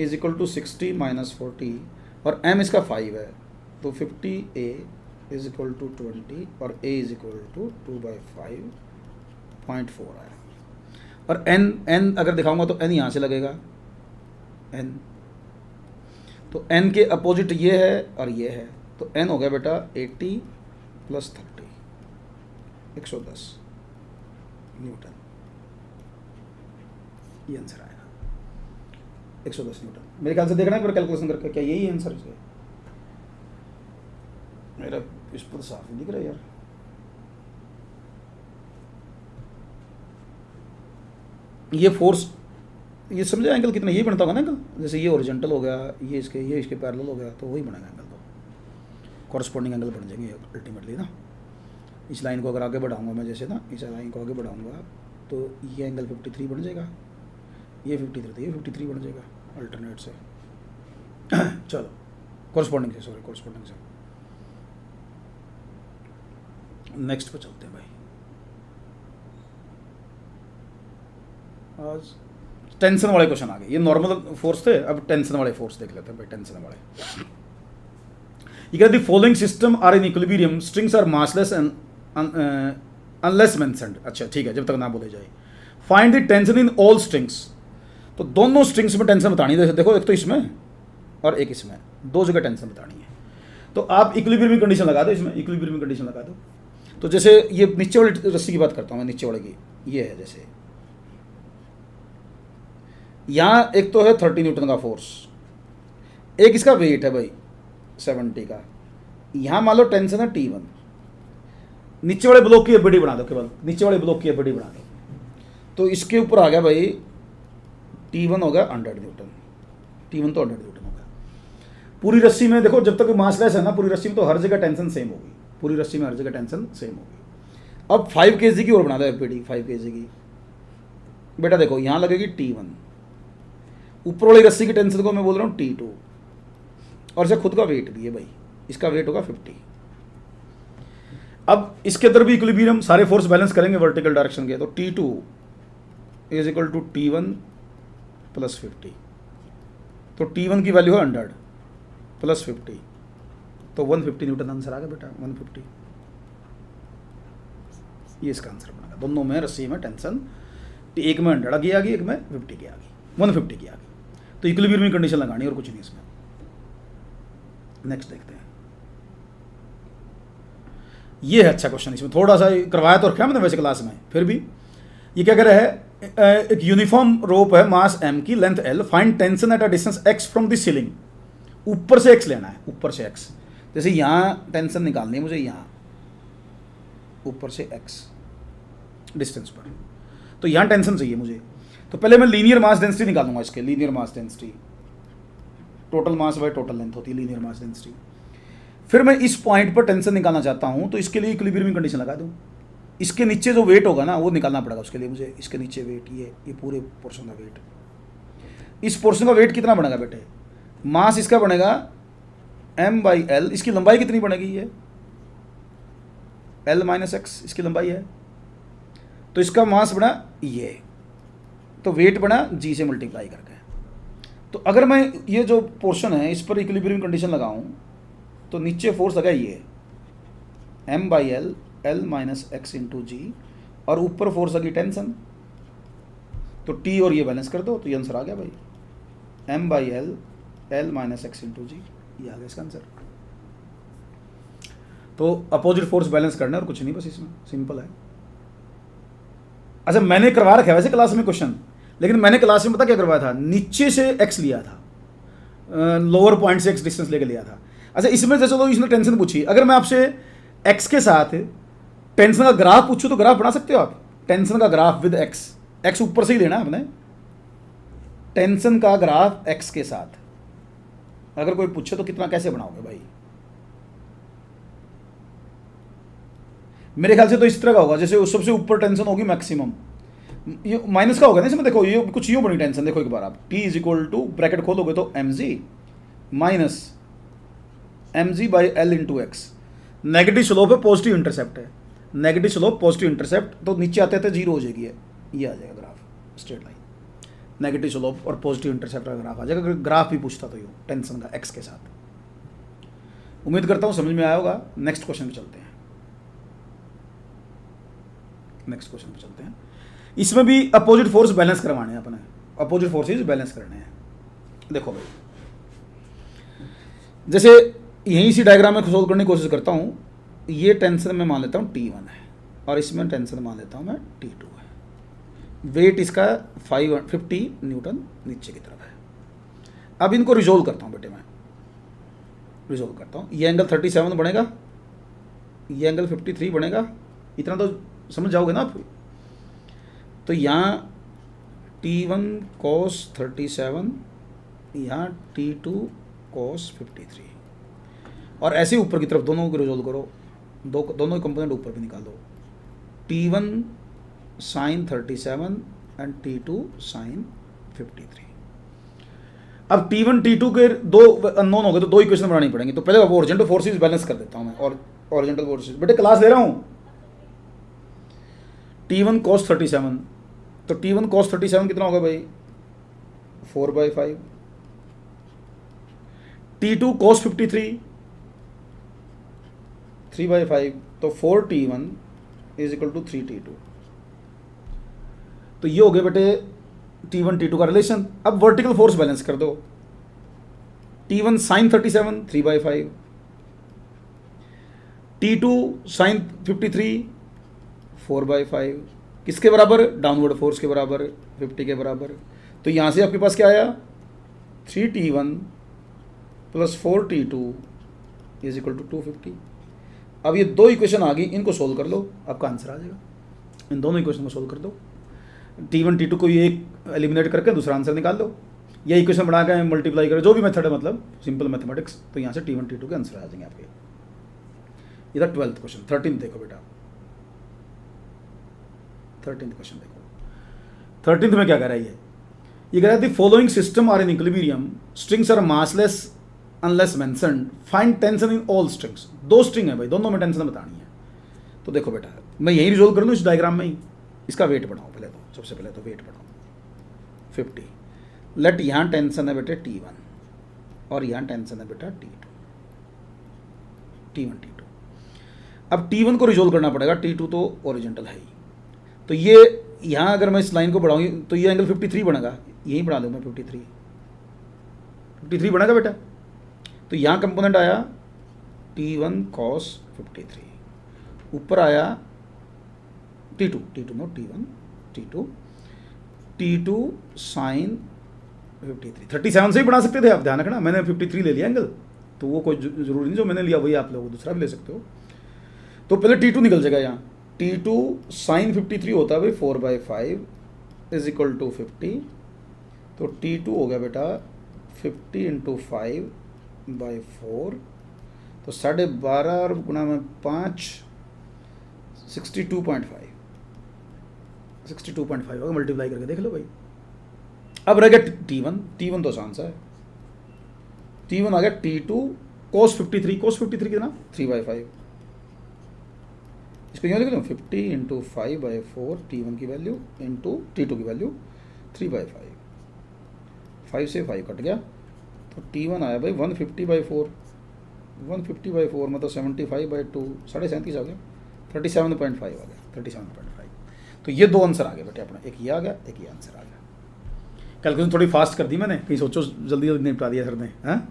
इज इक्वल टू 60 माइनस 40, और m इसका 5 है, तो 50A इज इक्वल टू 20 और a इज इक्वल टू 2/5.4 आया। और n अगर दिखाऊंगा तो n यहाँ से लगेगा, n, तो n के अपोजिट ये है और ये है, तो n हो गया बेटा 80 प्लस 30, 110 न्यूटन। ये आंसर आएगा 110 न्यूटन। मेरे ख्याल से देखना है पर कैलकुलेशन करके, क्या यही आंसर है? मेरा इस पर साफ नहीं दिख रहा यार। ये फोर्स, ये समझे एंगल कितना ये बनता होगा ना एंगल, जैसे ये ओरिजेंटल हो गया, ये इसके पैरेलल हो गया, तो वही बनेगा एंगल, तो कॉरस्पॉन्डिंग एंगल बन जाएंगे अल्टीमेटली ना। इस लाइन को अगर आगे बढ़ाऊंगा मैं, जैसे ना इस लाइन को आगे बढ़ाऊंगा तो ये एंगल 53 बन जाएगा, ये 53 तो ये 53 बन जाएगा अल्टरनेट से। चलो कॉरस्पॉन्डिंग से, सॉरी कॉरस्पॉन्डिंग से नेक्स्ट पे चलते हैं भाई। आज टेंशन वाले क्वेश्चन आ गए, ये नॉर्मल फोर्स थे, अब टेंशन वाले फोर्स देख लेते हैं भाई। टेंशन वाले, ये कहते हैं following system are in equilibrium, strings are massless and unless mentioned. अच्छा ठीक है, जब तक ना बोले जाए। Find the tension in all strings, तो दोनों स्ट्रिंग्स में टेंशन बतानी है। देखो एक तो इसमें और एक इसमें, दो जगह टेंशन बतानी है। तो आप इक्विलिब्रियम कंडीशन लगा दो, इसमें इक्विलिब्रियम कंडीशन लगा दो। तो जैसे ये नीचे वाली रस्सी की बात करता हूँ मैं, नीचे वाले की ये है, जैसे यहाँ एक तो है 30 न्यूटन का फोर्स, एक इसका वेट है भाई 70 का। यहाँ मान लो टेंशन है T1, नीचे वाले ब्लॉक की एबीडी बना दो, केवल नीचे वाले ब्लॉक की एबीडी बना दो, तो इसके ऊपर आ गया भाई T1 हो गया 100 न्यूटन, T1 तो 100 न्यूटन हो गया। पूरी रस्सी में देखो, जब तक मासलेस है ना पूरी रस्सी में, तो हर जगह टेंशन सेम होगी, पूरी रस्सी में हर जगह टेंशन सेम होगी। अब 5 kg की और बना दो एबीडी, 5 kg की। बेटा देखो यहाँ लगेगी T1, ऊपर वाली रस्सी की टेंशन को मैं बोल रहा हूँ T2, और इसे खुद का वेट भी है भाई, इसका वेट होगा 50। अब इसके अंदर भी इक्विलिब्रियम, सारे फोर्स बैलेंस करेंगे वर्टिकल डायरेक्शन के, तो T2 is equal to T1 plus 50। तो T1 की वैल्यू है 100 प्लस 50, तो 150 न्यूटन आंसर आ गया बेटा, 150। ये इसका आंसर बनेगा। दोनों में रस्सी में टेंशन, एक में 100 की आ गई, एक में 50 की आ गई, 150 की आ गई। तो इक्विलिब्रियम कंडीशन लगानी और कुछ नहीं इसमें। नेक्स्ट देखते हैं, ये है अच्छा क्वेश्चन। इसमें थोड़ा सा करवाया तो रखा मैंने वैसे क्लास में, फिर भी ये क्या कह रहा है, एक यूनिफॉर्म रोप है, मास m की, length l, find tension at a distance x from the ceiling. ऊपर से x लेना है, ऊपर से x, जैसे यहाँ टेंशन निकालनी है मुझे, यहाँ ऊपर से x डिस्टेंस पर, तो यहाँ टेंशन चाहिए मुझे। तो पहले मैं लीनियर मास डेंसिटी निकालूंगा इसके, linear mass density, total mass by total length होती है लीनियर मास डेंसिटी। फिर मैं इस पॉइंट पर टेंशन निकालना चाहता हूं, तो इसके लिए इक्विलिब्रियम कंडीशन लगा दूं। इसके नीचे जो वेट होगा ना वो निकालना पड़ेगा उसके लिए मुझे। इसके नीचे वेट, ये पूरे पोर्शन का वेट, इस पोर्शन का वेट कितना बनेगा बेटे, मास इसका बनेगा m/l। इसकी लंबाई कितनी बनेगी, ये l - x इसकी लंबाई है, तो इसका मास बना ये, तो वेट बना g से मल्टीप्लाई करके। तो अगर मैं ये जो पोर्शन है इस पर इक्विलिब्रियम कंडीशन लगाऊं, तो नीचे फोर्स लगा ये m/l, l - x इंटू जी, और ऊपर फोर्स लगी टेंशन, तो t और ये बैलेंस कर दो, तो ये आंसर आ गया भाई, m/l, l - x इंटू जी, ये आ गया इसका आंसर। तो अपोजिट फोर्स बैलेंस करना और कुछ नहीं, बस इसमें सिंपल है। अच्छा मैंने करवा रखा है वैसे क्लास में क्वेश्चन, लेकिन मैंने क्लास में पता क्या करवाया था, नीचे से x लिया था, लोअर पॉइंट से x डिस्टेंस लेके लिया था। अच्छा इसमें जैसे चलो इसने टेंशन पूछी, अगर मैं आपसे x के साथ टेंशन का ग्राफ पूछूं तो ग्राफ बना सकते हो आप, टेंशन का ग्राफ विद x ऊपर से ही लेना आपने, टेंशन का ग्राफ x के साथ अगर कोई पूछे तो कितना कैसे बनाओगे भाई। मेरे ख्याल से तो इस तरह का होगा, जैसे सबसे ऊपर टेंशन होगी मैक्सिमम, ये माइनस का होगा ना इसमें, देखो ये कुछ यूँ बनी टेंशन, देखो एक बार आप T is equal to bracket खोलोगे तो mg माइनस mg/l into x. Negative slope है, पॉजिटिव इंटरसेप्ट है, नेगेटिव स्लोप पॉजिटिव इंटरसेप्ट, तो नीचे आते आते जीरो हो जाएगी, ये आ जाएगा graph, straight line, negative slope और पॉजिटिव इंटरसेप्ट का ग्राफ आ जाएगा। अगर ग्राफ भी पूछता तो यूँ टेंशन का x के साथ। उम्मीद करता हूँ समझ में आया होगा। नेक्स्ट क्वेश्चन पे चलते हैं, नेक्स्ट क्वेश्चन पे चलते हैं। इसमें भी अपोजिट फोर्स बैलेंस करवाने हैं अपने, अपोजिट फोर्सेज बैलेंस करने हैं। देखो भाई जैसे यहीं सी डायग्राम में सोल्व करने की कोशिश करता हूँ, ये टेंशन में मान लेता हूँ T1 है और इसमें टेंशन मान लेता हूँ मैं T2 है। वेट इसका 550 न्यूटन नीचे की तरफ है। अब इनको रिजोल्व करता हूँ बेटे, मैं रिजोल्व करता हूँ। ये एंगल 37 बनेगा, ये एंगल 53 बनेगा, इतना तो समझ जाओगे ना आप। तो यहाँ T1 cos 37, यहाँ T2 cos 53, और ऐसे ऊपर की तरफ दोनों को रिजोल्व करो, दोनों कंपोनेंट ऊपर भी निकाल दो। T1 sin 37 and T2 sin 53। अब T1 T2 के दो अननोन हो गए तो दो इक्वेशन बनानी पड़ेंगी। तो पहले ओरिजिनल फोर्सेस बैलेंस कर देता हूँ मैं, और ओरिजिनल फोर्सेस बेटे क्लास ले रहा हूँ। T1 cos 37, तो T1 cos 37 कितना होगा भाई 4/5। T2 cos 53 3/5, तो 4T1 is equal to 3T2। तो ये हो गया बेटे T1 T2 का रिलेशन। अब वर्टिकल फोर्स बैलेंस कर दो। T1 sin 37 3/5, T2 sin 53 4/5, किसके बराबर, डाउनवर्ड फोर्स के बराबर, 50 के बराबर। तो यहाँ से आपके पास क्या आया 3T1 plus 4T2 is equal to 250। अब ये दो इक्वेशन आ गई, इनको सोल्व कर लो, आपका आंसर आ जाएगा। इन दोनों इक्वेशन को सोल्व कर दो। T1 T2 को ये एक एलिमिनेट करके दूसरा आंसर निकाल लो, ये इक्वेशन बना के मल्टीप्लाई करो, जो भी मेथड है, मतलब सिंपल मैथमेटिक्स। तो यहाँ से T1 T2 के आंसर आ जाएंगे आपके। इधर 12th क्वेश्चन, 13th देखो बेटा, 13th क्वेश्चन देखो। 13th में क्या कह रहा है ये कह रहा है the following system are in equilibrium, strings are massless unless mentioned, find tension in all strings. दो स्ट्रिंग है भाई, दोनों में टेंशन बतानी है। तो देखो बेटा, मैं यही रिजोल्व कर दूँ इस डायग्राम में ही। इसका वेट बढ़ाओ पहले, तो सबसे पहले तो वेट बढ़ाओ 50। लेट यहाँ टेंशन है बेटे T1 और यहाँ टेंशन है बेटा T1 T2। अब T1 को रिजोल्व करना पड़ेगा, T2 तो ओरिजेंटल है ही। तो ये यहाँ अगर मैं इस लाइन को बढ़ाऊँ तो ये एंगल 53 बनेगा, यही बढ़ा दूँ मैं 53 बनेगा बेटा। तो यहाँ कंपोनेंट आया T1 cos 53, ऊपर आया T2 नो T2 sin 53। 37 से ही बना सकते थे आप, ध्यान रखना, मैंने 53 ले लिया एंगल, तो वो कोई जरूरी नहीं जो मैंने लिया वही आप लोग दूसरा भी ले सकते हो। तो पहले T2 निकल जाएगा, यहाँ T2 sin 53 होता है भाई 4/5 इज इक्वल टू 50। तो T2 हो गया बेटा 50 × 5/4, तो 12.5 और गुना में 5 62.5 होगा, मल्टीप्लाई करके देख लो भाई। अब रह गया T1 तो आसान सा है। T1 आ गया T2 cos 53 कितना 3/5। इसको यूँ लिख लो 50 × 5/4 T1 की वैल्यू इंटू T2 की वैल्यू 3/5। 5 से 5 कट गया, तो T1 आया भाई 150/4 मतलब 75/2, 37.5 आ गया, 37.5 आ गया, 37.5। तो ये दो आंसर आ गए बेटे अपना, एक ये आ गया, एक ये आंसर आ गया। कैलकुलेशन थोड़ी फास्ट कर दी मैंने, कहीं सोचो जल्दी निपटा दिया सर ने, हाँ।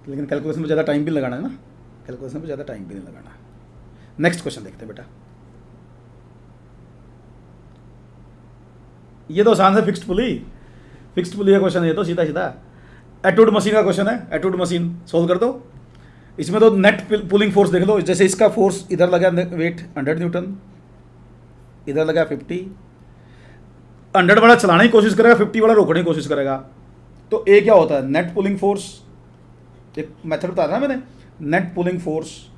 लेकिन कैलकुलेशन में ज़्यादा टाइम भी लगाना है ना, कैलकुलेशन में ज़्यादा टाइम भी नहीं लगाना। नेक्स्ट क्वेश्चन देखते हैं बेटा। ये तो आसान है, फिक्स्ड पुली का क्वेश्चन है ये तो, सीधा एटूड मशीन का क्वेश्चन है। एटूड मशीन सोल्व कर दो। इसमें तो नेट पुलिंग फोर्स देख लो, जैसे इसका फोर्स इधर लगा वेट 100 न्यूटन, इधर लगा 50। 100 वाला चलाने की कोशिश करेगा, 50 वाला रोकने की कोशिश करेगा। तो ए क्या होता है, नेट पुलिंग फोर्स, एक मेथड बता रहा मैंने, net pulling force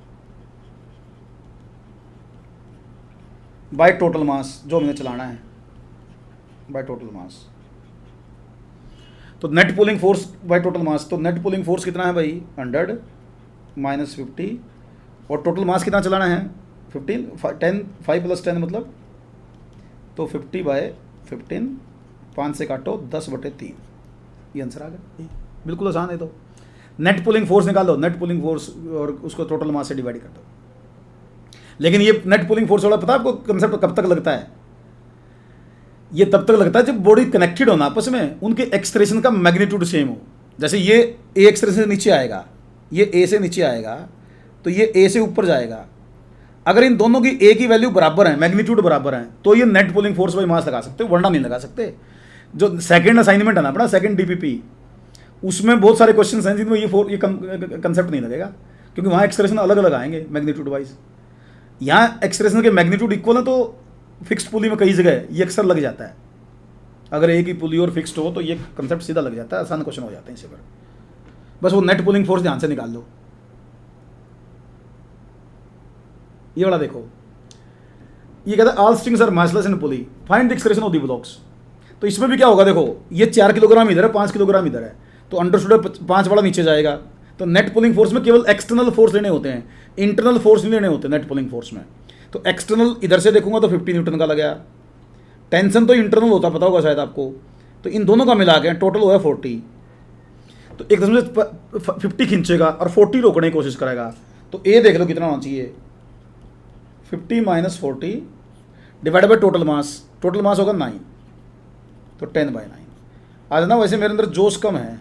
by total mass, जो हमने चलाना है बाय टोटल मास। तो net pulling force by total mass, तो नेट पुलिंग फोर्स कितना है भाई 100 माइनस 50, और टोटल मास कितना चलाना है 15, 10 5 + 10 मतलब, तो 50/15, 5 से काटो 10/3, ये आंसर आ गया। बिल्कुल आसान है। तो नेट पुलिंग फोर्स निकाल दो, नेट पुलिंग फोर्स, और उसको टोटल मास से डिवाइड कर दो। लेकिन ये नेट पुलिंग फोर्स वाला पता है आपको कंसेप्ट कब तक लगता है, ये तब तक लगता है जब बॉडी कनेक्टेड हो ना आपस में, उनके एक्सलेरेशन का मैग्नीट्यूड सेम हो। जैसे ये ए एक्सलेरेशन से नीचे आएगा, ये ए से नीचे आएगा, तो ये ए से ऊपर जाएगा, अगर इन दोनों की ए की वैल्यू बराबर है, मैग्नीट्यूड बराबर है, तो ये net pulling force by mass लगा सकते हो, वरना नहीं लगा सकते। जो सेकंड असाइनमेंट है ना अपना, सेकंड डीपीपी, उसमें बहुत सारे क्वेश्चन हैं जिनमें ये कंसेप्ट नहीं लगेगा, क्योंकि वहाँ एक्सप्रेशन अलग अलग आएंगे मैग्नीट्यूड वाइज। यहाँ एक्सप्रेशन के मैग्नीट्यूड इक्वल है, तो फिक्स्ड पुली में कई जगह ये अक्सर लग जाता है। अगर एक ही पुली और फिक्स्ड हो तो ये कंसेप्ट सीधा लग जाता है, आसान क्वेश्चन हो जाते हैं इसी पर। बस वो नेट पुलिंग फोर्स ध्यान से निकाल लो। ये वाला देखो, ये कहता है all strings are massless in pulley, find the expression of the blocks. तो इसमें भी क्या होगा, देखो ये 4 किलोग्राम इधर है, 5 किलोग्राम इधर है, तो अंडरस्टूड 5 वाला नीचे जाएगा। तो नेट पुलिंग फोर्स में केवल एक्सटर्नल फोर्स लेने होते हैं, इंटरनल फोर्स नहीं लेने होते नेट पुलिंग फोर्स में। तो एक्सटर्नल इधर से देखूंगा तो 50 न्यूटन का लग गया। टेंशन तो इंटरनल होता, पता होगा शायद आपको। तो इन दोनों का मिला के टोटल हुआ 40। तो एकदम से 50 खींचेगा और 40 रोकने की कोशिश करेगा। तो ए देख लो कितना होना चाहिए, 50 minus 40 divide by total mass. Total mass होगा 9, तो 10/9। आज ना वैसे मेरे अंदर जोश कम है,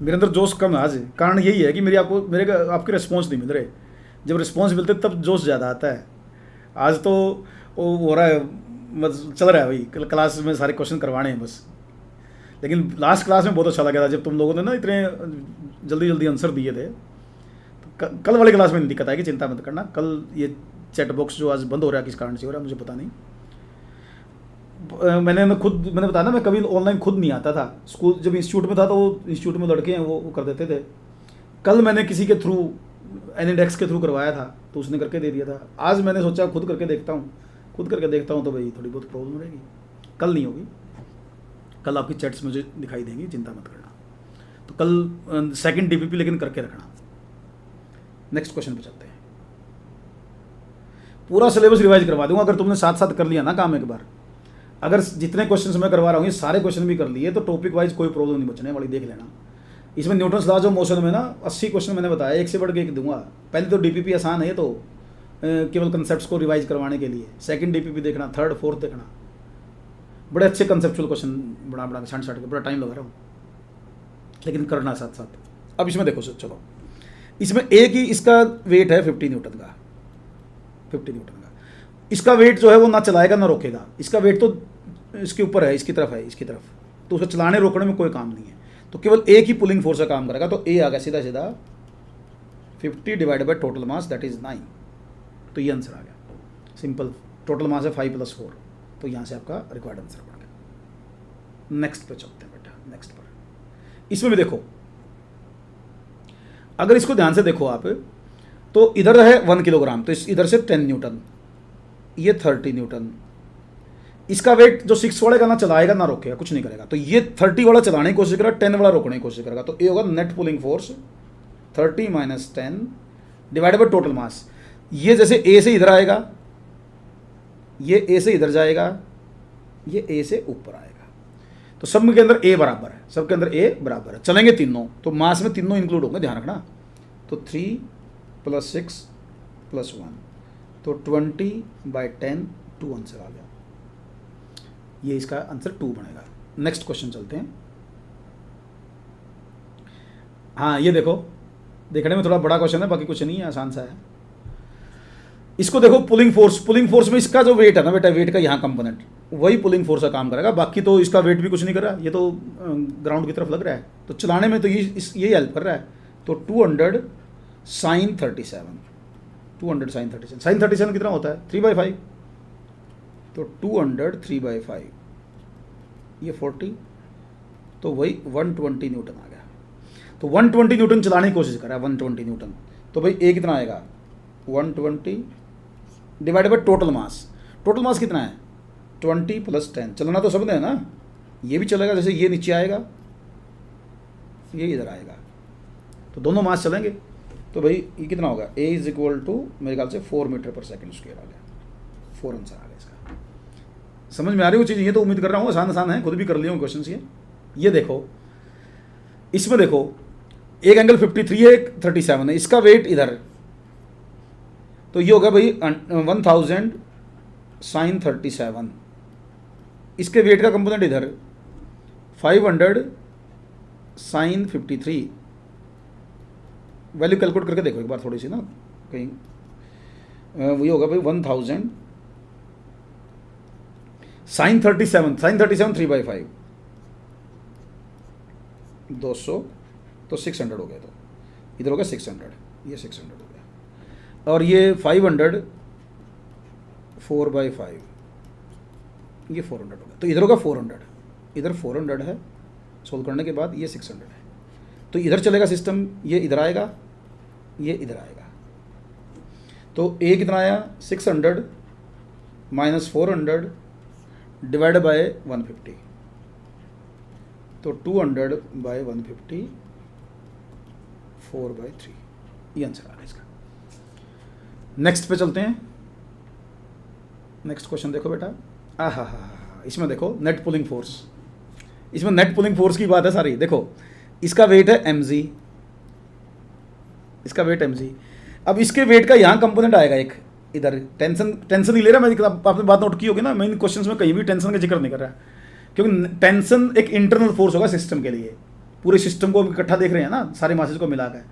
मेरे अंदर जोश कम है आज। कारण यही है कि आपके रिस्पॉन्स नहीं मिल रहे। जब रिस्पॉन्स मिलते तब जोश ज़्यादा आता है। आज तो वो हो रहा है, बस चल रहा है भाई, क्लास में सारे क्वेश्चन करवाने हैं बस। लेकिन लास्ट क्लास में बहुत अच्छा लगा था जब तुम लोगों ने ना इतने जल्दी जल्दी आंसर दिए थे। तो कल वाले क्लास में नहीं दिक्कत आएगी, चिंता मत करना। कल ये चैट बॉक्स जो आज बंद हो रहा है किस कारण से हो रहा है मुझे पता नहीं। मैंने बताया ना, मैं कभी ऑनलाइन खुद नहीं आता था। स्कूल जब इंस्टीट्यूट में था तो वो इंस्टीट्यूट में लड़के हैं वो कर देते थे। कल मैंने किसी के थ्रू एनिडेक्स के थ्रू करवाया था तो उसने करके दे दिया था। आज मैंने सोचा खुद करके देखता हूँ तो भाई थोड़ी बहुत प्रॉब्लम रहेगी। कल नहीं होगी, कल आपकी चैट्स मुझे दिखाई देंगी, चिंता मत करना। तो कल सेकंड डीपीपी लेकिन करके रखना। नेक्स्ट क्वेश्चन पे चलते हैं। पूरा सिलेबस रिवाइज करवा दूंगा अगर तुमने साथ साथ कर लिया ना काम एक बार। अगर जितने क्वेश्चंस मैं करवा रहा हूँ ये सारे क्वेश्चन भी कर लिए तो टॉपिक वाइज कोई प्रॉब्लम नहीं बचने वाली, देख लेना। इसमें न्यूटन्स लॉज ऑफ मोशन में ना 80 क्वेश्चन मैंने बताया, एक से बढ़ के एक दूंगा। पहले तो डीपीपी आसान है, तो केवल कंसेप्ट्स को रिवाइज करवाने के लिए। सेकंड डीपीपी देखना, थर्ड फोर्थ देखना, बड़े अच्छे कंसेप्चुअल क्वेश्चन बना के छांट के बड़ा टाइम लगा रहा हूँ, लेकिन करना साथ साथ। अब इसमें देखो चलो, इसमें एक ही इसका वेट है 50 न्यूटन का, 50 न्यूटन का। इसका वेट जो है वो ना चलाएगा ना रोकेगा। इसका वेट तो इसके ऊपर है, इसकी तरफ है, इसकी तरफ, तो उसको चलाने रोकने में कोई काम नहीं है। तो केवल एक ही पुलिंग फोर्स का काम करेगा। तो ए आ गया सीधा सीधा 50 divide by total mass that is 9। तो ये आंसर आ गया सिंपल। टोटल मास है 5 + 4, तो यहाँ से आपका रिक्वायर्ड आंसर बन गया। नेक्स्ट पे चलते हैं बेटा, नेक्स्ट पर। इसमें भी देखो, अगर इसको ध्यान से देखो आप, तो इधर है 1 किलोग्राम, तो इधर से 10 न्यूटन, ये 30 न्यूटन। इसका वेट जो 6 वाले का ना चलाएगा ना रोकेगा, कुछ नहीं करेगा। तो ये 30 वाला चलाने की कोशिश करेगा, 10 वाला रोकने की कोशिश करेगा। तो ये होगा net pulling force 30 - 10 divide by total mass. ये जैसे ए से इधर आएगा, ये ए से इधर जाएगा, ये ए से ऊपर आएगा। तो सब के अंदर ए बराबर है, सबके अंदर ए बराबर है, चलेंगे तीनों। तो मास में तीनों इंक्लूड होंगे, ध्यान रखना। तो 3 + 6 + 1, तो 20/10 2 आंसर आ गया। ये इसका आंसर 2 बनेगा। नेक्स्ट क्वेश्चन चलते हैं। हाँ ये देखो, देखने में थोड़ा बड़ा क्वेश्चन है, बाकी कुछ नहीं है, आसान सा है। इसको देखो, पुलिंग फोर्स में इसका जो वेट है ना बेटा, वेट का यहाँ कंपोनेंट वही पुलिंग फोर्स का काम करेगा। बाकी तो इसका वेट भी कुछ नहीं कर रहा, ये तो ग्राउंड की तरफ लग रहा है। तो चलाने में तो ये हेल्प कर रहा है। तो 200 sin 37, 200 sin 37, sin 37 कितना होता है 3/5। तो 200 3/5, ये 40, तो वही 120 न्यूटन आ गया। तो 120 न्यूटन चलाने की कोशिश कर रहा है, 120 न्यूटन। तो भाई ए कितना आएगा 120 divide by total mass. Total mass कितना है 20 + 10। चलना तो सब ने है ना, ये भी चलेगा। जैसे ये नीचे आएगा, ये इधर आएगा, तो दोनों मास चलेंगे। तो भाई ये कितना होगा, A = मेरे ख्याल से 4 मीटर/सेकंड² आ गया। 4 आंसर आ गया इसका। समझ में आ रही वो चीज़? ये तो उम्मीद कर रहा हूँ आसान है, खुद भी कर लिए हूँ क्वेश्चन ये देखो, इसमें देखो एक एंगल 53 है, एक 37 है, इसका वेट इधर, तो ये होगा भाई 1000 sin 37। इसके वेट का कंपोनेंट इधर 500 sin 53। वैल्यू कैलकुलेट करके देखो एक बार थोड़ी सी ना, कहीं वही होगा भाई 1000 साइन 37 3/5 200 तो 600 हो गया, तो इधर हो गया 600, ये 600 हो गया, और ये 500 4/5 ये 400 हो गया, तो इधर होगा 400, इधर 400 है सोल्व करने के बाद, ये 600 है, तो इधर चलेगा सिस्टम, ये इधर आएगा, ये इधर आएगा, तो ए कितना आया 600 माइनस 400 डिवाइड बाय 150, तो 200 बाय 150 4/3, ये आंसर आ रहा है इसका। नेक्स्ट पे चलते हैं। नेक्स्ट क्वेश्चन देखो बेटा, हा, इसमें देखो नेट पुलिंग फोर्स, इसमें नेट पुलिंग फोर्स की बात है सारी। देखो इसका वेट है mg, इसका वेट mg, अब इसके वेट का यहाँ कंपोनेंट आएगा एक, इधर टेंशन नहीं ले रहा मैं, आपने बात नोट की होगी ना, मैं इन क्वेश्चंस में कहीं भी टेंशन का जिक्र नहीं कर रहा, क्योंकि टेंशन एक इंटरनल फोर्स होगा सिस्टम के लिए, पूरे सिस्टम को इकट्ठा देख रहे हैं ना, सारे मासेस को मिलाकर,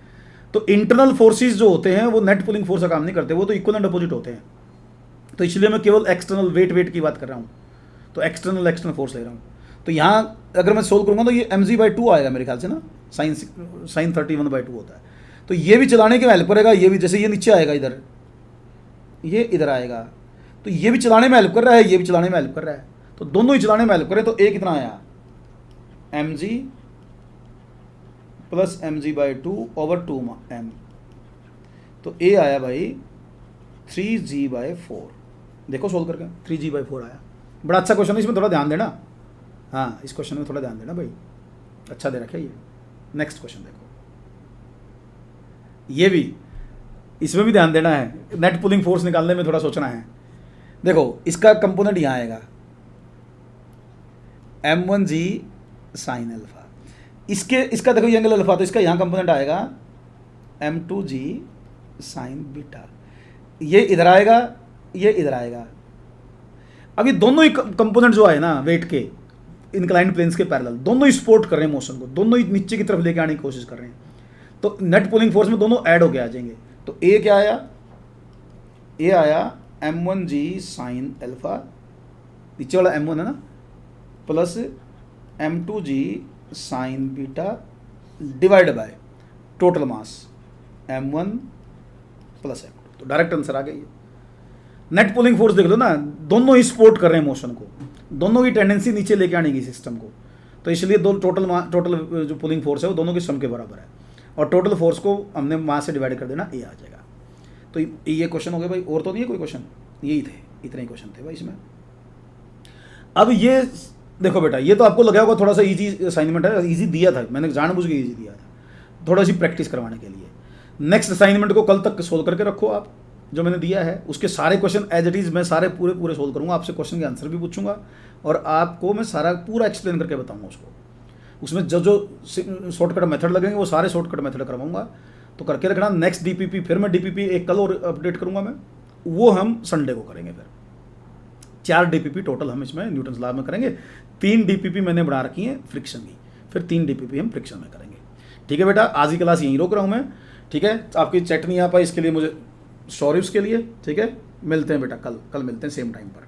तो इंटरनल फोर्सेस जो होते हैं वो नेट पुलिंग फोर्स का काम नहीं करते, वो तो इक्वल एंड अपोजिट होते हैं, तो इसलिए मैं केवल एक्सटर्नल वेट की बात कर रहा हूँ, तो एक्सटर्नल फोर्स ले रहा हूँ। तो यहाँ अगर मैं सोल्व करूँगा तो ये mg/2 आएगा मेरे ख्याल से ना, साइन 31/2 होता है, तो ये भी चलाने के में हेल्प करेगा, ये भी, जैसे ये नीचे आएगा इधर, ये इधर आएगा, तो ये भी चलाने में हेल्प कर रहा है, ये भी चलाने में हेल्प कर रहा है, तो दोनों ही चलाने में हेल्प करें, तो ए कितना आया mg प्लस mg/2/2m, तो ए आया भाई 3g/4, देखो सोल्व करके 3g/4 आया। बड़ा अच्छा क्वेश्चन है, इसमें थोड़ा ध्यान देना, हाँ इस क्वेश्चन में थोड़ा ध्यान देना भाई, अच्छा दे रखा है ये। नेक्स्ट क्वेश्चन देखो, ये भी, इसमें भी ध्यान देना है, नेट पुलिंग फोर्स निकालने में थोड़ा सोचना है। देखो इसका कंपोनेंट यहाँ आएगा m1g साइन अल्फा, इसका देखो ये एंगल अल्फा, तो इसका यहाँ कंपोनेंट आएगा m2g साइन बीटा, ये इधर आएगा, ये इधर आएगा। अब ये दोनों ही कंपोनेंट जो आए ना वेट के इंक्लाइंड प्लेन्स के पैरेलल, दोनों ही सपोर्ट कर रहे हैं मोशन को, दोनों ही नीचे की तरफ लेके आने की कोशिश कर रहे हैं, तो नेट पुलिंग फोर्स में दोनों ऐड होके आ जाएंगे। तो ए क्या आया, ए आया m1g साइन अल्फा, नीचे वाला m1 है ना, plus m2g sign beta divide by total mass m1 plus m2, तो डायरेक्ट आंसर आ गई। नेट पुलिंग फोर्स देख लो ना, दोनों ही सपोर्ट कर रहे हैं मोशन को, दोनों की टेंडेंसी नीचे लेके आने की सिस्टम को, तो इसलिए दो टोटल जो पुलिंग फोर्स है वो दोनों के सम के बराबर है, और टोटल फोर्स को हमने मास से डिवाइड कर देना, ए आ जाएगा। तो ये क्वेश्चन हो गया भाई, और तो नहीं है कोई क्वेश्चन, यही थे, इतने ही क्वेश्चन थे भाई इसमें। अब ये देखो बेटा, ये तो आपको लगा होगा थोड़ा सा इजी असाइनमेंट है, इजी दिया था मैंने, जानबूझ के इजी दिया था थोड़ा सी प्रैक्टिस करवाने के लिए। नेक्स्ट असाइनमेंट को कल तक सोल्व करके रखो आप, जो मैंने दिया है उसके सारे क्वेश्चन एज इट इज़ मैं सारे पूरे सोल्व करूँगा, आपसे क्वेश्चन के आंसर भी पूछूंगा, और आपको मैं सारा पूरा एक्सप्लेन करके बताऊँगा उसको, उसमें जो शॉर्टकट मेथड लगेंगे वो सारे शॉर्टकट मेथड करवाऊँगा, तो करके रखना। नेक्स्ट DPP फिर मैं DPP एक कल और अपडेट करूँगा मैं, वो हम संडे को करेंगे। फिर 4 DPP टोटल हम इसमें न्यूटन्स लॉ में करेंगे, 3 DPP मैंने बना रखी है फ्रिक्शन की, फिर 3 DPP हम फ्रिक्शन में करेंगे। ठीक है बेटा, आज की क्लास यहीं रोक रहा हूँ मैं, ठीक है, आपकी चैट नहीं आ पाई इसके लिए मुझे सॉरी उसके लिए, ठीक है, मिलते हैं बेटा कल मिलते हैं सेम टाइम पर।